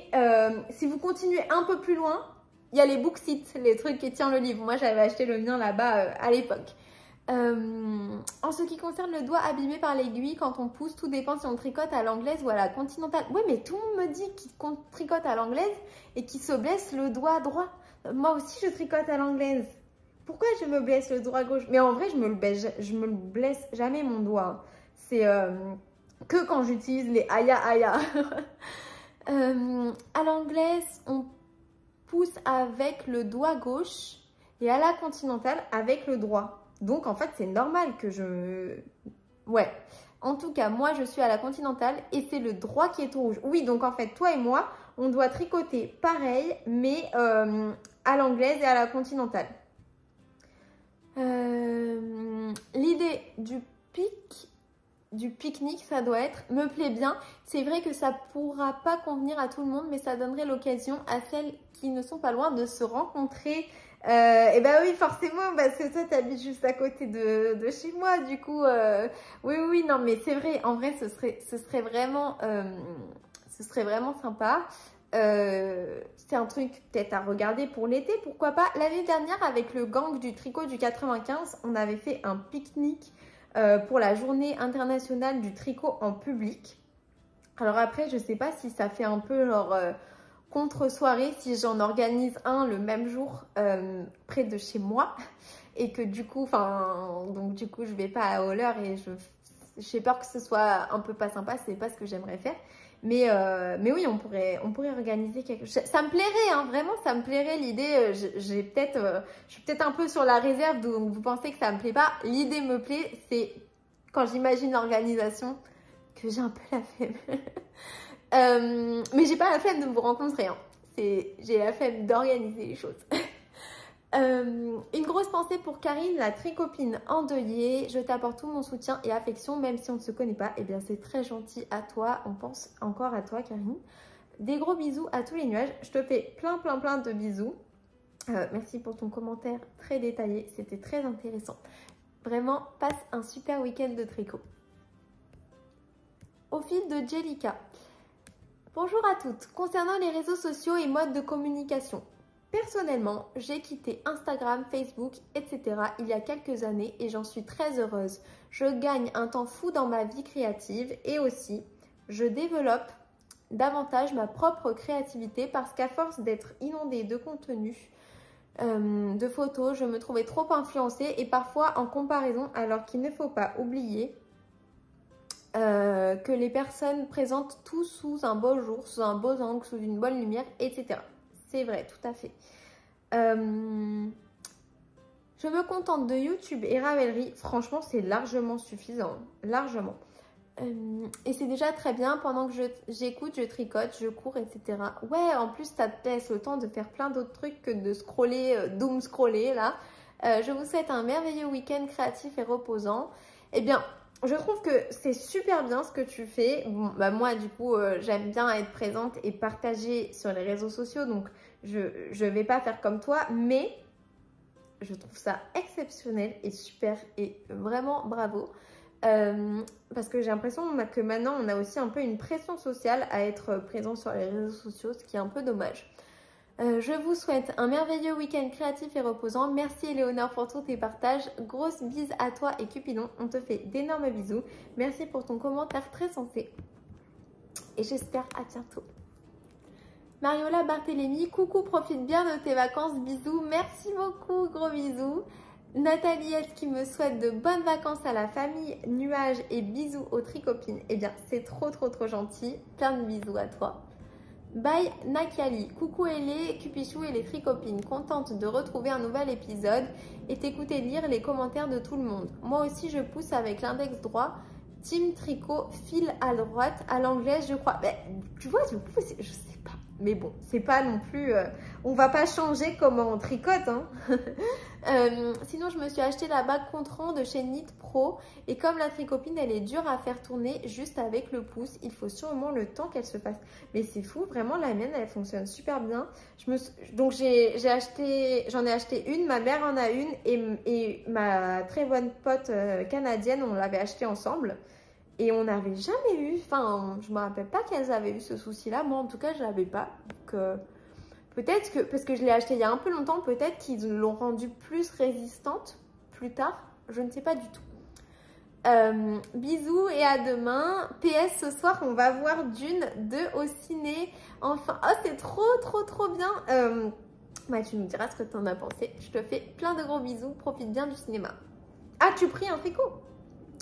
si vous continuez un peu plus loin, il y a les Booksits, les trucs qui tiennent le livre. Moi, j'avais acheté le mien là-bas à l'époque. En ce qui concerne le doigt abîmé par l'aiguille, quand on pousse, tout dépend si on tricote à l'anglaise ou à la continentale. Ouais, mais tout le monde me dit qu'on tricote à l'anglaise et qu'il se blesse le doigt droit. Moi aussi, je tricote à l'anglaise. Pourquoi je me blesse le doigt gauche? Mais en vrai, je me le blesse jamais mon doigt. C'est que quand j'utilise les aya aya. À l'anglaise, on pousse avec le doigt gauche et à la continentale avec le droit. Donc, en fait, c'est normal que je... Ouais. En tout cas, moi, je suis à la continentale et c'est le droit qui est tout rouge. Oui, donc en fait, toi et moi, on doit tricoter pareil, mais à l'anglaise et à la continentale. L'idée du pique-nique, ça doit être, me plaît bien. C'est vrai que ça pourra pas convenir à tout le monde, mais ça donnerait l'occasion à celles qui ne sont pas loin de se rencontrer. Et ben oui, forcément, parce que toi, t'habites juste à côté de chez moi, du coup, oui, non, mais c'est vrai, en vrai, ce serait vraiment sympa. C'est un truc peut-être à regarder pour l'été, pourquoi pas. L'année dernière, avec le gang du tricot du 95, on avait fait un pique-nique pour la journée internationale du tricot en public. Alors après, je sais pas si ça fait un peu genre contre-soirée, si j'en organise un le même jour près de chez moi et que du coup, je vais pas à Holler et j'ai peur que ce soit un peu pas sympa, c'est pas ce que j'aimerais faire. Mais oui, on pourrait organiser quelque chose. Ça me plairait, hein, vraiment, ça me plairait l'idée. Je suis peut-être un peu sur la réserve, donc vous pensez que ça me plaît pas. L'idée me plaît, c'est quand j'imagine l'organisation que j'ai un peu la flemme. Mais j'ai pas la flemme de vous rencontrer, hein. J'ai la flemme d'organiser les choses. Une grosse pensée pour Karine, la tricopine endeuillée. Je t'apporte tout mon soutien et affection, même si on ne se connaît pas. Eh bien, c'est très gentil à toi. On pense encore à toi, Karine. Des gros bisous à tous les nuages. Je te fais plein de bisous. Merci pour ton commentaire très détaillé. C'était très intéressant. Vraiment, passe un super week-end de tricot. Au fil de Jellica. Bonjour à toutes. Concernant les réseaux sociaux et modes de communication. Personnellement, j'ai quitté Instagram, Facebook, etc. il y a quelques années et j'en suis très heureuse. Je gagne un temps fou dans ma vie créative et aussi, je développe davantage ma propre créativité parce qu'à force d'être inondée de contenu, de photos, je me trouvais trop influencée et parfois en comparaison, alors qu'il ne faut pas oublier que les personnes présentent tout sous un beau jour, sous un beau angle, sous une bonne lumière, etc. C'est vrai, tout à fait. Je me contente de YouTube et Ravelry. Franchement, c'est largement suffisant. Largement. Et c'est déjà très bien. Pendant que j'écoute, je tricote, je cours, etc. Ouais, en plus, ça te laisse le temps de faire plein d'autres trucs que de scroller, doom scroller, là. Je vous souhaite un merveilleux week-end créatif et reposant. Eh bien, je trouve que c'est super bien ce que tu fais. Bon, bah moi, du coup, j'aime bien être présente et partager sur les réseaux sociaux. Donc, je vais pas faire comme toi. Mais je trouve ça exceptionnel et super. Et vraiment, bravo. Parce que j'ai l'impression que maintenant, on a aussi un peu une pression sociale à être présent sur les réseaux sociaux. Ce qui est un peu dommage. Je vous souhaite un merveilleux week-end créatif et reposant. Merci Éléonore pour tous tes partages. Grosse bise à toi et Cupidon. On te fait d'énormes bisous. Merci pour ton commentaire très sensé. Et j'espère à bientôt. Mariola Barthélémy, coucou, profite bien de tes vacances. Bisous. Merci beaucoup. Gros bisous. Nathalie S qui me souhaite de bonnes vacances à la famille Nuages et bisous aux tricopines. Eh bien, c'est trop gentil. Plein de bisous à toi. Bye Nakiali, coucou Elé, Cupichou et les tricopines, contente de retrouver un nouvel épisode et t'écouter lire les commentaires de tout le monde. Moi aussi je pousse avec l'index droit, team tricot, fil à droite, à l'anglaise je crois. Ben, tu vois, du coup, je sais pas. Mais bon, c'est pas non plus... on va pas changer comment on tricote, hein. Sinon, je me suis acheté la bague contre-rang de chez Knit Pro. Et comme la tricopine, elle est dure à faire tourner juste avec le pouce. Il faut sûrement le temps qu'elle se fasse. Mais c'est fou, vraiment, la mienne, elle fonctionne super bien. Donc, j'en ai acheté une, ma mère en a une. Et ma très bonne pote canadienne, on l'avait acheté ensemble. Et on n'avait jamais eu, enfin, je me rappelle pas qu'elles avaient eu ce souci-là. Moi, en tout cas, je l'avais pas. Donc, peut-être que, parce que je l'ai acheté il y a un peu longtemps, peut-être qu'ils l'ont rendue plus résistante plus tard. Je ne sais pas du tout. Bisous et à demain. PS, ce soir, on va voir Dune 2 au ciné. Enfin, oh, c'est trop bien. Bah, tu nous diras ce que tu en as pensé. Je te fais plein de gros bisous. Profite bien du cinéma. As-tu pris un tricot?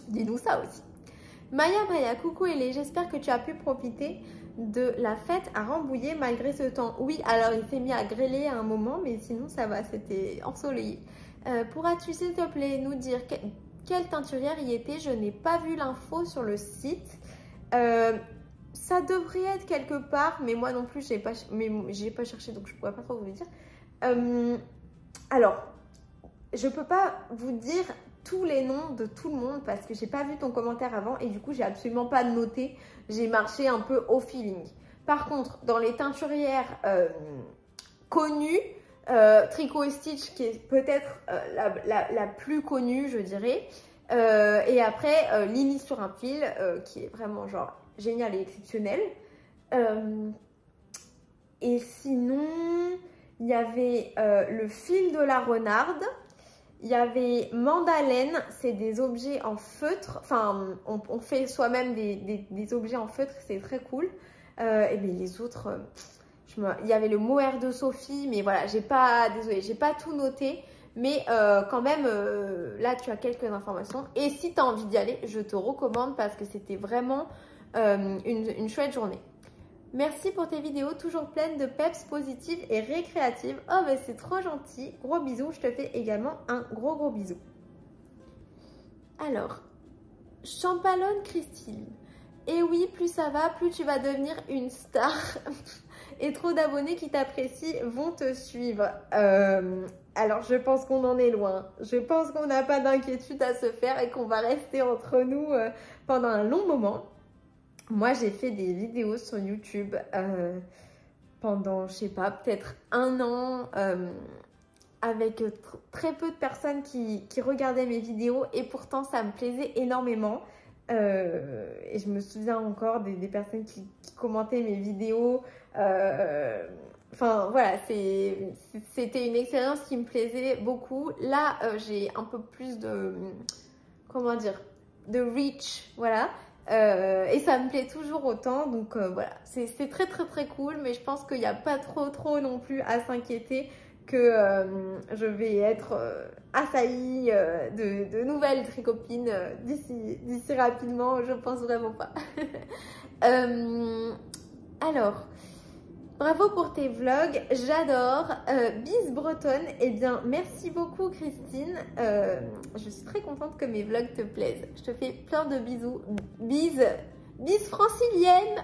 Dis-nous ça aussi. Maya, coucou Elé, j'espère que tu as pu profiter de la fête à Rambouillet malgré ce temps. Oui, alors il s'est mis à grêler à un moment, mais sinon ça va, c'était ensoleillé. Pourras-tu s'il te plaît nous dire quelle teinturière y était? Je n'ai pas vu l'info sur le site. Ça devrait être quelque part, mais moi non plus, j'ai pas cherché, donc je pourrais pas trop vous le dire. Alors, je peux pas vous dire tous les noms de tout le monde parce que j'ai pas vu ton commentaire avant et du coup j'ai absolument pas noté, j'ai marché un peu au feeling. Par contre, dans les teinturières connues, Tricot & Stitch qui est peut-être la plus connue, je dirais, et après Lily sur un fil qui est vraiment genre génial et exceptionnel. Et sinon, il y avait le fil de la renarde. Il y avait Mandalène, c'est des objets en feutre. Enfin, on fait soi-même des objets en feutre, c'est très cool. Et bien les autres, il y avait le mohair de Sophie, mais voilà, désolée, j'ai pas tout noté. Mais quand même, là, tu as quelques informations. Et si tu as envie d'y aller, je te recommande parce que c'était vraiment une chouette journée. Merci pour tes vidéos, toujours pleines de peps positives et récréatives. Oh, mais c'est trop gentil. Gros bisous, je te fais également un gros bisou. Alors, Champalonne Christine. Et oui, plus ça va, plus tu vas devenir une star. Et trop d'abonnés qui t'apprécient vont te suivre. Alors, je pense qu'on en est loin. Je pense qu'on n'a pas d'inquiétude à se faire et qu'on va rester entre nous pendant un long moment. Moi, j'ai fait des vidéos sur YouTube pendant, je sais pas, peut-être un an avec très peu de personnes qui regardaient mes vidéos et pourtant, ça me plaisait énormément. Et je me souviens encore des personnes qui commentaient mes vidéos. Enfin, voilà, c'était une expérience qui me plaisait beaucoup. Là, j'ai un peu plus de, comment dire, de reach, voilà. Et ça me plaît toujours autant, donc voilà, c'est très cool, mais je pense qu'il n'y a pas trop non plus à s'inquiéter que je vais être assaillie de nouvelles tricopines d'ici rapidement, je pense vraiment pas. Alors, bravo pour tes vlogs, j'adore. Bise bretonne, eh bien merci beaucoup Christine. Je suis très contente que mes vlogs te plaisent. Je te fais plein de bisous. Bise francilienne.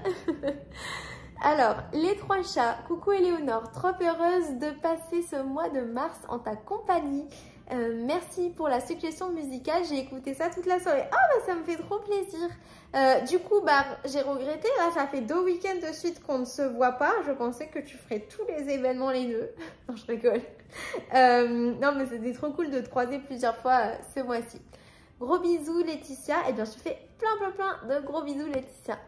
Alors, les trois chats, coucou Éléonore, trop heureuse de passer ce mois de mars en ta compagnie. Merci pour la suggestion musicale, j'ai écouté ça toute la soirée. Oh, bah, ça me fait trop plaisir. Du coup, bah, j'ai regretté, là, ça fait 2 week-ends de suite qu'on ne se voit pas. Je pensais que tu ferais tous les événements les deux. Non, je rigole. Non, mais c'était trop cool de te croiser plusieurs fois ce mois-ci. Gros bisous Laetitia. Et bien, je te fais plein de gros bisous Laetitia.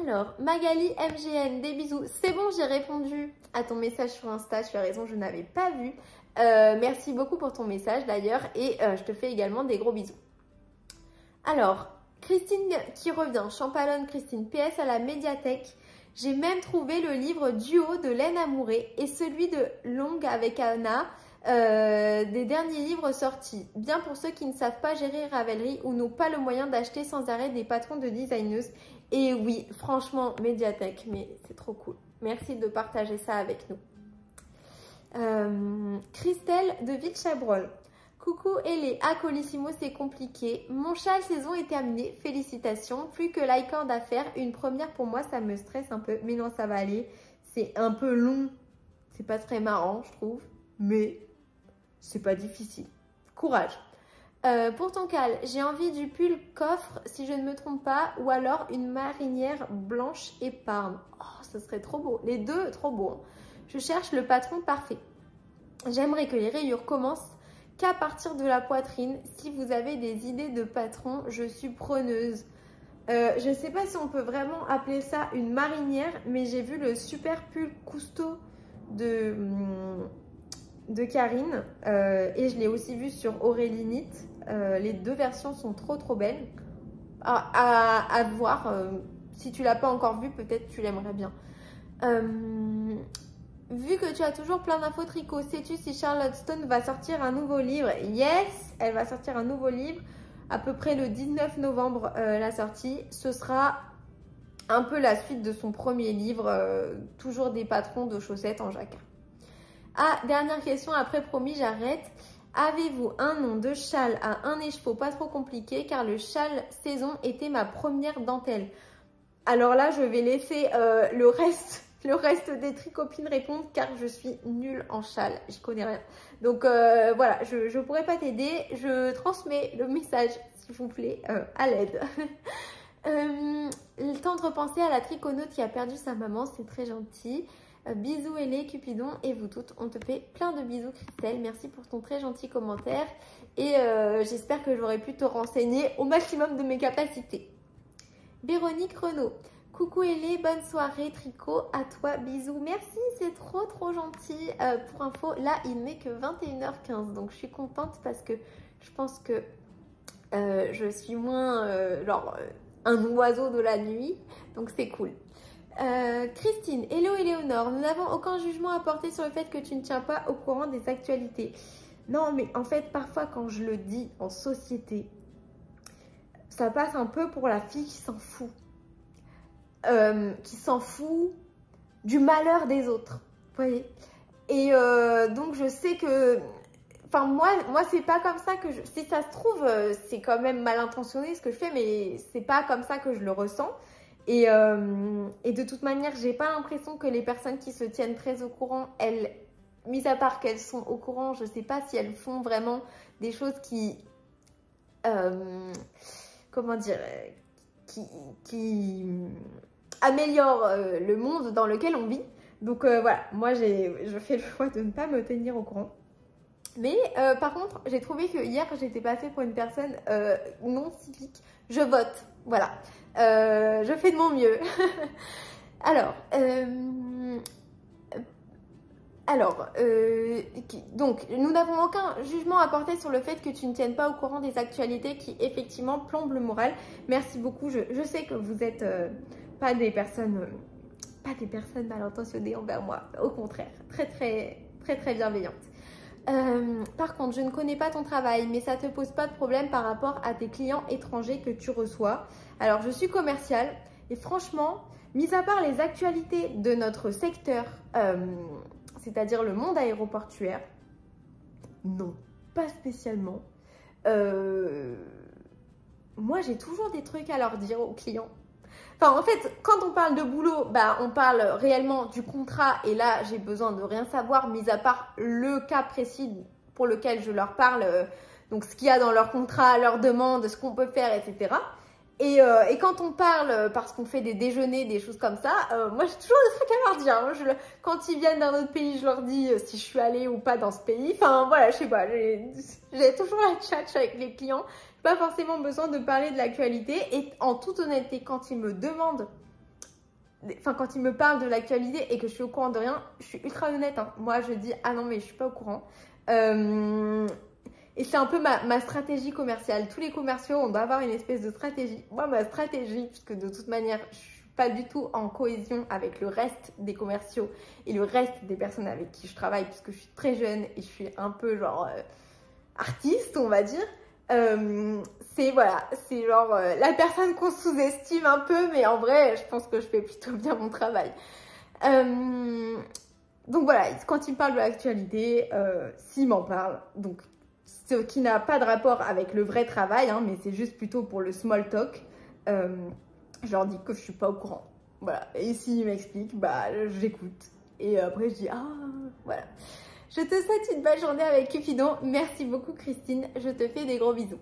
Alors, Magali MGN, des bisous. C'est bon, j'ai répondu à ton message sur Insta. Tu as raison, je n'avais pas vu. Merci beaucoup pour ton message d'ailleurs. Et je te fais également des gros bisous. Alors, Christine qui revient. Champalonne Christine. PS à la médiathèque. J'ai même trouvé le livre Duo de Laine Amouré et celui de Long avec Anna. Des derniers livres sortis. Bien pour ceux qui ne savent pas gérer Ravelry ou n'ont pas le moyen d'acheter sans arrêt des patrons de designeuses. Et oui, franchement, médiathèque, mais c'est trop cool. Merci de partager ça avec nous. Christelle de Ville-Chabrol. Coucou Elé, à Colissimo c'est compliqué. Mon châle saison est terminé, félicitations. Plus que l'icord à faire, une première pour moi ça me stresse un peu. Mais non ça va aller, c'est un peu long, c'est pas très marrant je trouve. Mais c'est pas difficile. Courage. Pour ton cal, j'ai envie du pull coffre si je ne me trompe pas. Ou alors une marinière blanche épargne. Oh ça serait trop beau, les deux trop beaux. Hein. Je cherche le patron parfait. J'aimerais que les rayures commencent qu'à partir de la poitrine. Si vous avez des idées de patron, je suis preneuse. Je ne sais pas si on peut vraiment appeler ça une marinière, mais j'ai vu le super pull Cousteau de Karine et je l'ai aussi vu sur Aurélie Knit. Les deux versions sont trop belles. À voir. Si tu l'as pas encore vu, peut-être tu l'aimerais bien. Vu que tu as toujours plein d'infos tricot, sais-tu si Charlotte Stone va sortir un nouveau livre? Yes, elle va sortir un nouveau livre, à peu près le 19 novembre la sortie. Ce sera un peu la suite de son premier livre, toujours des patrons de chaussettes en jacquard. Ah, dernière question, après promis j'arrête. Avez-vous un nom de châle à un écheveau pas trop compliqué? Car le châle saison était ma première dentelle. Alors là, je vais laisser le reste des tricopines répondre car je suis nulle en châle, j'y connais rien. Donc voilà, je ne pourrais pas t'aider, je transmets le message s'il vous plaît à l'aide. Le temps de repenser à la triconaute qui a perdu sa maman, c'est très gentil. Bisous Elé, Cupidon et vous toutes, on te fait plein de bisous Christelle, merci pour ton très gentil commentaire et j'espère que j'aurai pu te renseigner au maximum de mes capacités. Véronique Renaud. Coucou Elé, bonne soirée tricot, à toi, bisous. Merci, c'est trop gentil. Pour info, là il n'est que 21h15, donc je suis contente parce que je pense que je suis moins un oiseau de la nuit, donc c'est cool. Christine, hello Éléonore, nous n'avons aucun jugement à porter sur le fait que tu ne tiens pas au courant des actualités. Non mais en fait parfois quand je le dis en société, ça passe un peu pour la fille qui s'en fout du malheur des autres, vous voyez. Et donc je sais que, enfin moi c'est pas comme ça que si ça se trouve c'est quand même mal intentionné ce que je fais, mais c'est pas comme ça que je le ressens. Et de toute manière j'ai pas l'impression que les personnes qui se tiennent très au courant, elles, mis à part qu'elles sont au courant, je sais pas si elles font vraiment des choses qui comment dire, qui améliore le monde dans lequel on vit. Donc voilà, moi je fais le choix de ne pas me tenir au courant. Mais par contre, j'ai trouvé que hier j'étais passée pour une personne non cyclique. Je vote, voilà. Je fais de mon mieux. Donc nous n'avons aucun jugement à porter sur le fait que tu ne tiennes pas au courant des actualités qui effectivement plombent le moral. Merci beaucoup. Je sais que vous êtes pas des personnes mal intentionnées envers moi. Au contraire, très bienveillantes. Par contre, je ne connais pas ton travail, mais ça te pose pas de problème par rapport à tes clients étrangers que tu reçois? Alors, je suis commerciale et franchement, mis à part les actualités de notre secteur, c'est-à-dire le monde aéroportuaire, non, pas spécialement. Moi, j'ai toujours des trucs à leur dire aux clients. Enfin, en fait, quand on parle de boulot, bah, on parle réellement du contrat. Et là, j'ai besoin de rien savoir, mis à part le cas précis pour lequel je leur parle. Donc, ce qu'il y a dans leur contrat, leur demande, ce qu'on peut faire, etc. Et quand on parle, parce qu'on fait des déjeuners, des choses comme ça, moi, j'ai toujours des trucs à leur dire. Quand ils viennent d'un autre pays, je leur dis si je suis allée ou pas dans ce pays. Enfin, voilà, je sais pas. J'ai toujours la tchatch avec les clients. Pas forcément besoin de parler de l'actualité et en toute honnêteté quand ils me demandent, enfin quand ils me parlent de l'actualité et que je suis au courant de rien, je suis ultra honnête, hein. Moi je dis ah non mais je suis pas au courant et c'est un peu ma stratégie commerciale. Tous les commerciaux on doit avoir une espèce de stratégie. Moi ma stratégie, puisque de toute manière je suis pas du tout en cohésion avec le reste des commerciaux et le reste des personnes avec qui je travaille, puisque je suis très jeune et je suis un peu genre artiste on va dire. C'est genre la personne qu'on sous-estime un peu, mais en vrai je pense que je fais plutôt bien mon travail. Donc voilà, quand il me parle de l'actualité, s'il m'en parle, donc ce qui n'a pas de rapport avec le vrai travail, hein, mais c'est juste plutôt pour le small talk. Je leur dis que je suis pas au courant. Voilà. Et s'ils m'expliquent, bah j'écoute. Et après je dis ah voilà. Je te souhaite une belle journée avec Cupidon. Merci beaucoup Christine. Je te fais des gros bisous.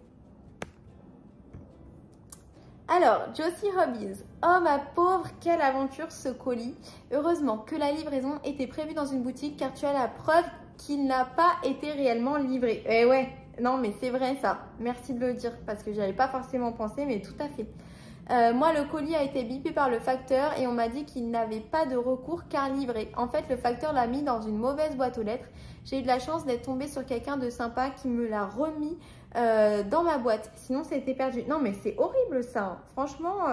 Alors, Josie Hobbies. Oh ma pauvre, quelle aventure ce colis. Heureusement que la livraison était prévue dans une boutique car tu as la preuve qu'il n'a pas été réellement livré. Eh ouais, non mais c'est vrai ça. Merci de le dire parce que j'y avais pas forcément pensé, mais tout à fait. Moi, le colis a été bipé par le facteur et on m'a dit qu'il n'avait pas de recours car livré. En fait, le facteur l'a mis dans une mauvaise boîte aux lettres. J'ai eu de la chance d'être tombée sur quelqu'un de sympa qui me l'a remis dans ma boîte. Sinon, c'était perdu. Non, mais c'est horrible ça. Hein. Franchement,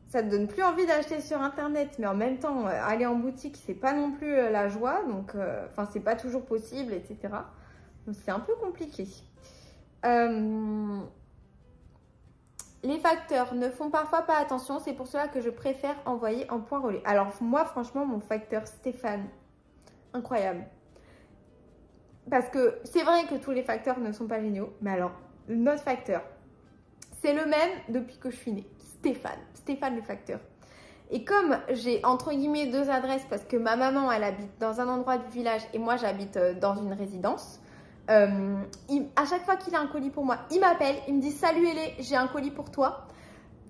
ça te donne plus envie d'acheter sur internet. Mais en même temps, aller en boutique, c'est pas non plus la joie. Donc, enfin, c'est pas toujours possible, etc. Donc, c'est un peu compliqué. Les facteurs ne font parfois pas attention, c'est pour cela que je préfère envoyer en point relais. Alors moi franchement mon facteur Stéphane, incroyable. Parce que c'est vrai que tous les facteurs ne sont pas géniaux, mais alors notre facteur, c'est le même depuis que je suis née, Stéphane le facteur. Et comme j'ai entre guillemets deux adresses parce que ma maman elle habite dans un endroit du village et moi j'habite dans une résidence, à chaque fois qu'il a un colis pour moi, il m'appelle, il me dit salut Hélé, j'ai un colis pour toi.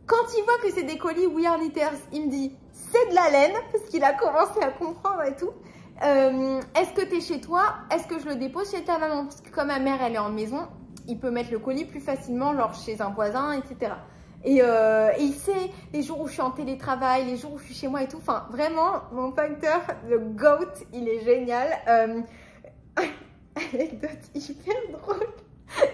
Quand il voit que c'est des colis We Are Knitters, il me dit c'est de la laine parce qu'il a commencé à comprendre et tout. Est-ce que tu es chez toi? Est-ce que je le dépose chez ta maman? Parce que comme ma mère elle est en maison, il peut mettre le colis plus facilement genre chez un voisin, etc. Et il sait les jours où je suis en télétravail, les jours où je suis chez moi et tout. Enfin vraiment mon facteur, le GOAT, il est génial. Anecdote hyper drôle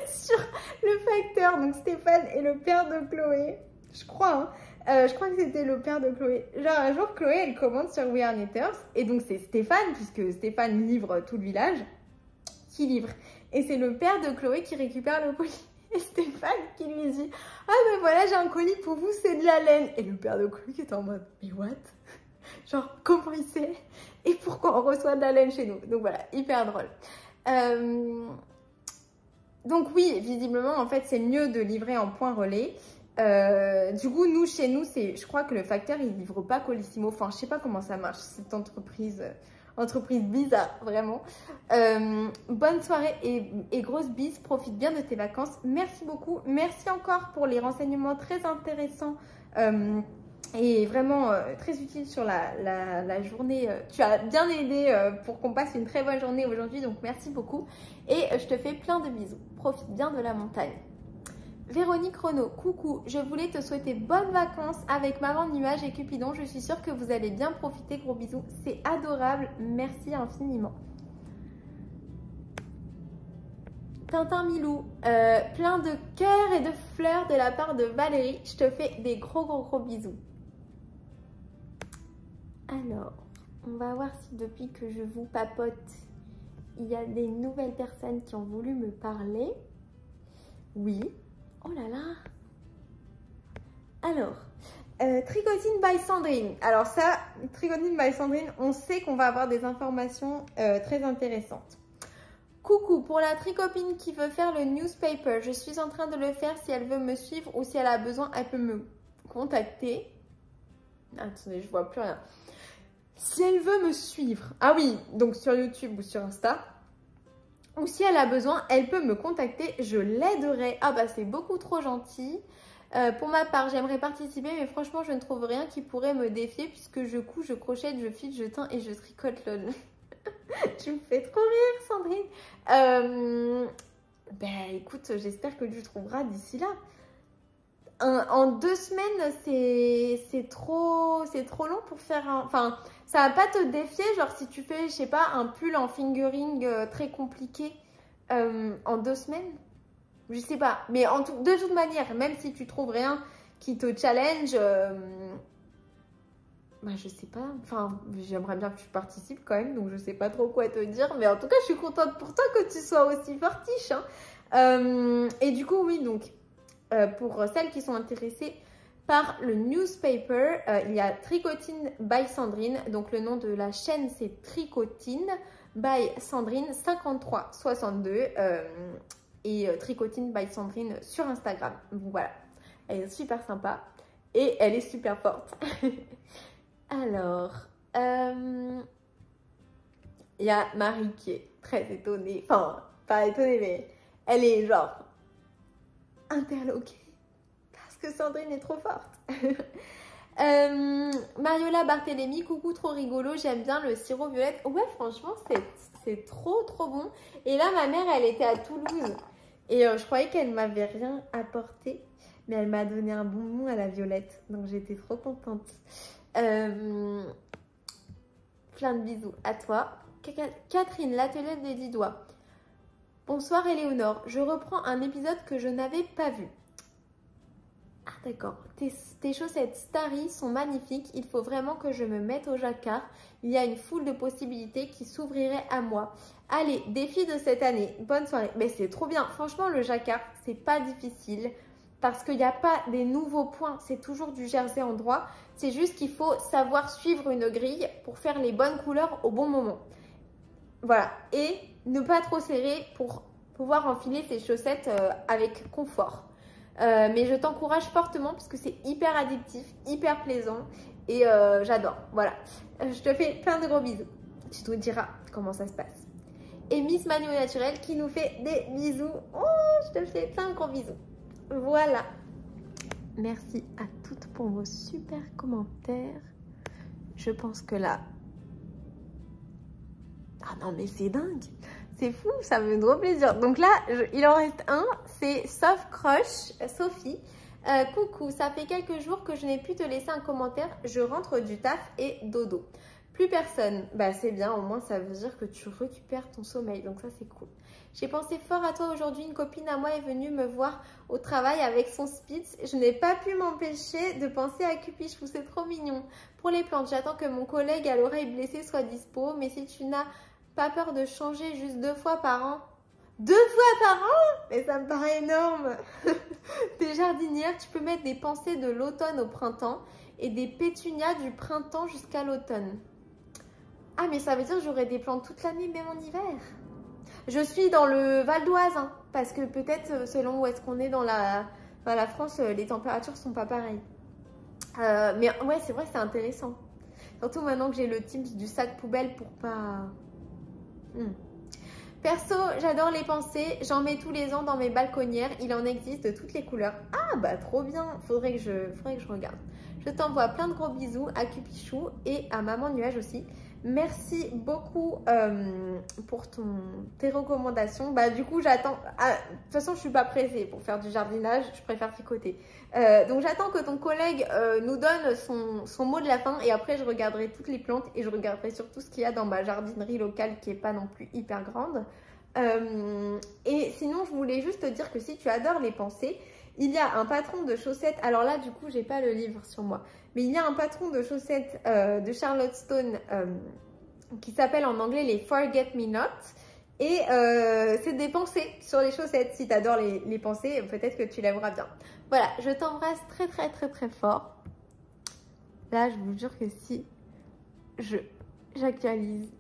sur le facteur. Donc Stéphane est le père de Chloé, je crois. Hein. Je crois que c'était le père de Chloé. Genre un jour Chloé elle commande sur We Are Knitters et donc c'est Stéphane, puisque Stéphane livre tout le village, qui livre. Et c'est le père de Chloé qui récupère le colis. Et Stéphane qui lui dit ah ben voilà j'ai un colis pour vous, c'est de la laine. Et le père de Chloé qui est en mode mais what? Genre comment il sait? Et pourquoi on reçoit de la laine chez nous? Donc voilà, hyper drôle. Donc oui, visiblement en fait c'est mieux de livrer en point relais. Du coup nous chez nous c'est, je crois que le facteur il livre pas Colissimo. Enfin je sais pas comment ça marche cette entreprise bizarre vraiment. Bonne soirée et grosse bise, profite bien de tes vacances. Merci beaucoup, merci encore pour les renseignements très intéressants. Et vraiment très utile sur la journée. Tu as bien aidé pour qu'on passe une très bonne journée aujourd'hui, donc merci beaucoup. Et je te fais plein de bisous. Profite bien de la montagne. Véronique Renaud, coucou. Je voulais te souhaiter bonnes vacances avec Maman Nuage et Cupidon. Je suis sûre que vous allez bien profiter. Gros bisous. C'est adorable. Merci infiniment. Tintin Milou, plein de cœurs et de fleurs de la part de Valérie. Je te fais des gros bisous. Alors, on va voir si depuis que je vous papote, il y a des nouvelles personnes qui ont voulu me parler. Oui. Oh là là. Alors, Tricotine by Sandrine. Alors ça, Tricotine by Sandrine, on sait qu'on va avoir des informations très intéressantes. Coucou, pour la tricopine qui veut faire le newspaper, je suis en train de le faire. Si elle veut me suivre ou si elle a besoin, elle peut me contacter. Attendez, je vois plus rien. Si elle veut me suivre, ah oui, donc sur YouTube ou sur Insta, ou si elle a besoin, elle peut me contacter, je l'aiderai. Ah bah c'est beaucoup trop gentil. Pour ma part, j'aimerais participer, mais franchement, je ne trouve rien qui pourrait me défier puisque je couds, je crochette, je file, je teins et je tricote. Lol. Tu me fais trop rire, Sandrine. Ben écoute, j'espère que tu trouveras d'ici là. En 2 semaines, c'est trop long pour faire un... Enfin, ça va pas te défier, genre si tu fais, je sais pas, un pull en fingering très compliqué en 2 semaines. Je sais pas, mais de toute manière, même si tu trouves rien qui te challenge, bah je sais pas, enfin j'aimerais bien que tu participes quand même, donc je sais pas trop quoi te dire, mais en tout cas je suis contente pour toi que tu sois aussi fortiche. Hein. Et du coup oui, donc pour celles qui sont intéressées par le newspaper, il y a Tricotine by Sandrine, donc le nom de la chaîne c'est Tricotine. by Sandrine 5362 et Tricotine by Sandrine sur Instagram. Donc voilà, elle est super sympa et elle est super forte. Alors, il y a Marie qui est très étonnée, enfin pas étonnée mais elle est genre interloquée parce que Sandrine est trop forte. Mariola Barthélémy, coucou, trop rigolo, j'aime bien le sirop violette. Ouais, franchement, c'est trop bon. Et là, ma mère, elle était à Toulouse et je croyais qu'elle m'avait rien apporté, mais elle m'a donné un bonbon à la violette, donc j'étais trop contente. Plein de bisous à toi. Catherine, l'atelier des 10 doigts. Bonsoir Éléonore, je reprends un épisode que je n'avais pas vu. Ah d'accord, tes chaussettes Starry sont magnifiques, il faut vraiment que je me mette au jacquard. Il y a une foule de possibilités qui s'ouvriraient à moi. Allez, défi de cette année, bonne soirée. Mais c'est trop bien, franchement le jacquard, c'est pas difficile parce qu'il n'y a pas des nouveaux points, c'est toujours du jersey en droit. C'est juste qu'il faut savoir suivre une grille pour faire les bonnes couleurs au bon moment. Voilà, et ne pas trop serrer pour pouvoir enfiler ces chaussettes avec confort. Mais je t'encourage fortement parce que c'est hyper addictif, hyper plaisant et j'adore. Voilà, je te fais plein de gros bisous. Tu te diras comment ça se passe. Et Miss Manu Naturel qui nous fait des bisous. Oh, je te fais plein de gros bisous. Voilà. Merci à toutes pour vos super commentaires. Je pense que là... Ah non mais c'est dingue. C'est fou, ça me fait trop plaisir. Donc là, il en reste un, c'est Soft Crush, Sophie. Coucou, ça fait quelques jours que je n'ai pu te laisser un commentaire. Je rentre du taf et dodo. Plus personne. Bah c'est bien, au moins ça veut dire que tu récupères ton sommeil. Donc ça c'est cool. J'ai pensé fort à toi aujourd'hui. Une copine à moi est venue me voir au travail avec son Spitz. Je n'ai pas pu m'empêcher de penser à Cupichou. C'est trop mignon. Pour les plantes, j'attends que mon collègue à l'oreille blessée soit dispo. Mais si tu n'as pas peur de changer juste 2 fois par an. 2 fois par an? Mais ça me paraît énorme. T'es jardinière, tu peux mettre des pensées de l'automne au printemps et des pétunias du printemps jusqu'à l'automne. Ah mais ça veut dire que j'aurai des plantes toute l'année, même en hiver. Je suis dans le Val d'Oise, hein, parce que peut-être selon où est-ce qu'on est dans la France, les températures sont pas pareilles. Mais ouais, c'est vrai que c'est intéressant. Surtout maintenant que j'ai le tips du sac poubelle pour pas... Perso, j'adore les pensées, j'en mets tous les ans dans mes balconnières, il en existe de toutes les couleurs. Ah bah trop bien, faudrait que je regarde. Je t'envoie plein de gros bisous à Cupichou et à Maman Nuage aussi. Merci beaucoup pour tes recommandations. Bah du coup j'attends, de toute façon je suis pas pressée pour faire du jardinage, je préfère tricoter. Donc j'attends que ton collègue nous donne son mot de la fin et après je regarderai toutes les plantes et je regarderai surtout ce qu'il y a dans ma jardinerie locale qui est pas non plus hyper grande. Et sinon je voulais juste te dire que si tu adores les pensées, il y a un patron de chaussettes, alors là du coup j'ai pas le livre sur moi, mais il y a un patron de chaussettes de Charlotte Stone qui s'appelle en anglais les Forget Me Not et c'est des pensées sur les chaussettes. Si tu adores les pensées, peut-être que tu l'aimeras bien. Voilà, je t'embrasse très très très très fort. Là je vous jure que si j'actualise,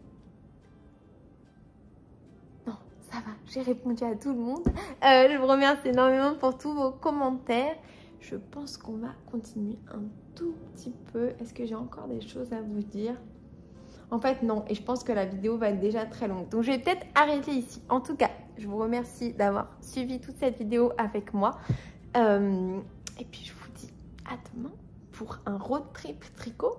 ça va, j'ai répondu à tout le monde. Je vous remercie énormément pour tous vos commentaires. Je pense qu'on va continuer un tout petit peu. Est-ce que j'ai encore des choses à vous dire? En fait, non. Et je pense que la vidéo va être déjà très longue. Donc, je vais peut-être arrêter ici. En tout cas, je vous remercie d'avoir suivi toute cette vidéo avec moi. Et puis, je vous dis à demain pour un road trip tricot.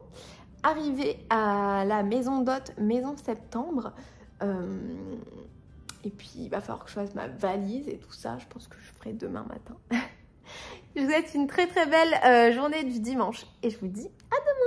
Arrivé à la maison d'hôte, maison septembre. Et puis, il va falloir que je fasse ma valise et tout ça. Je pense que je ferai demain matin. Je vous souhaite une très très belle journée du dimanche. Et je vous dis à demain.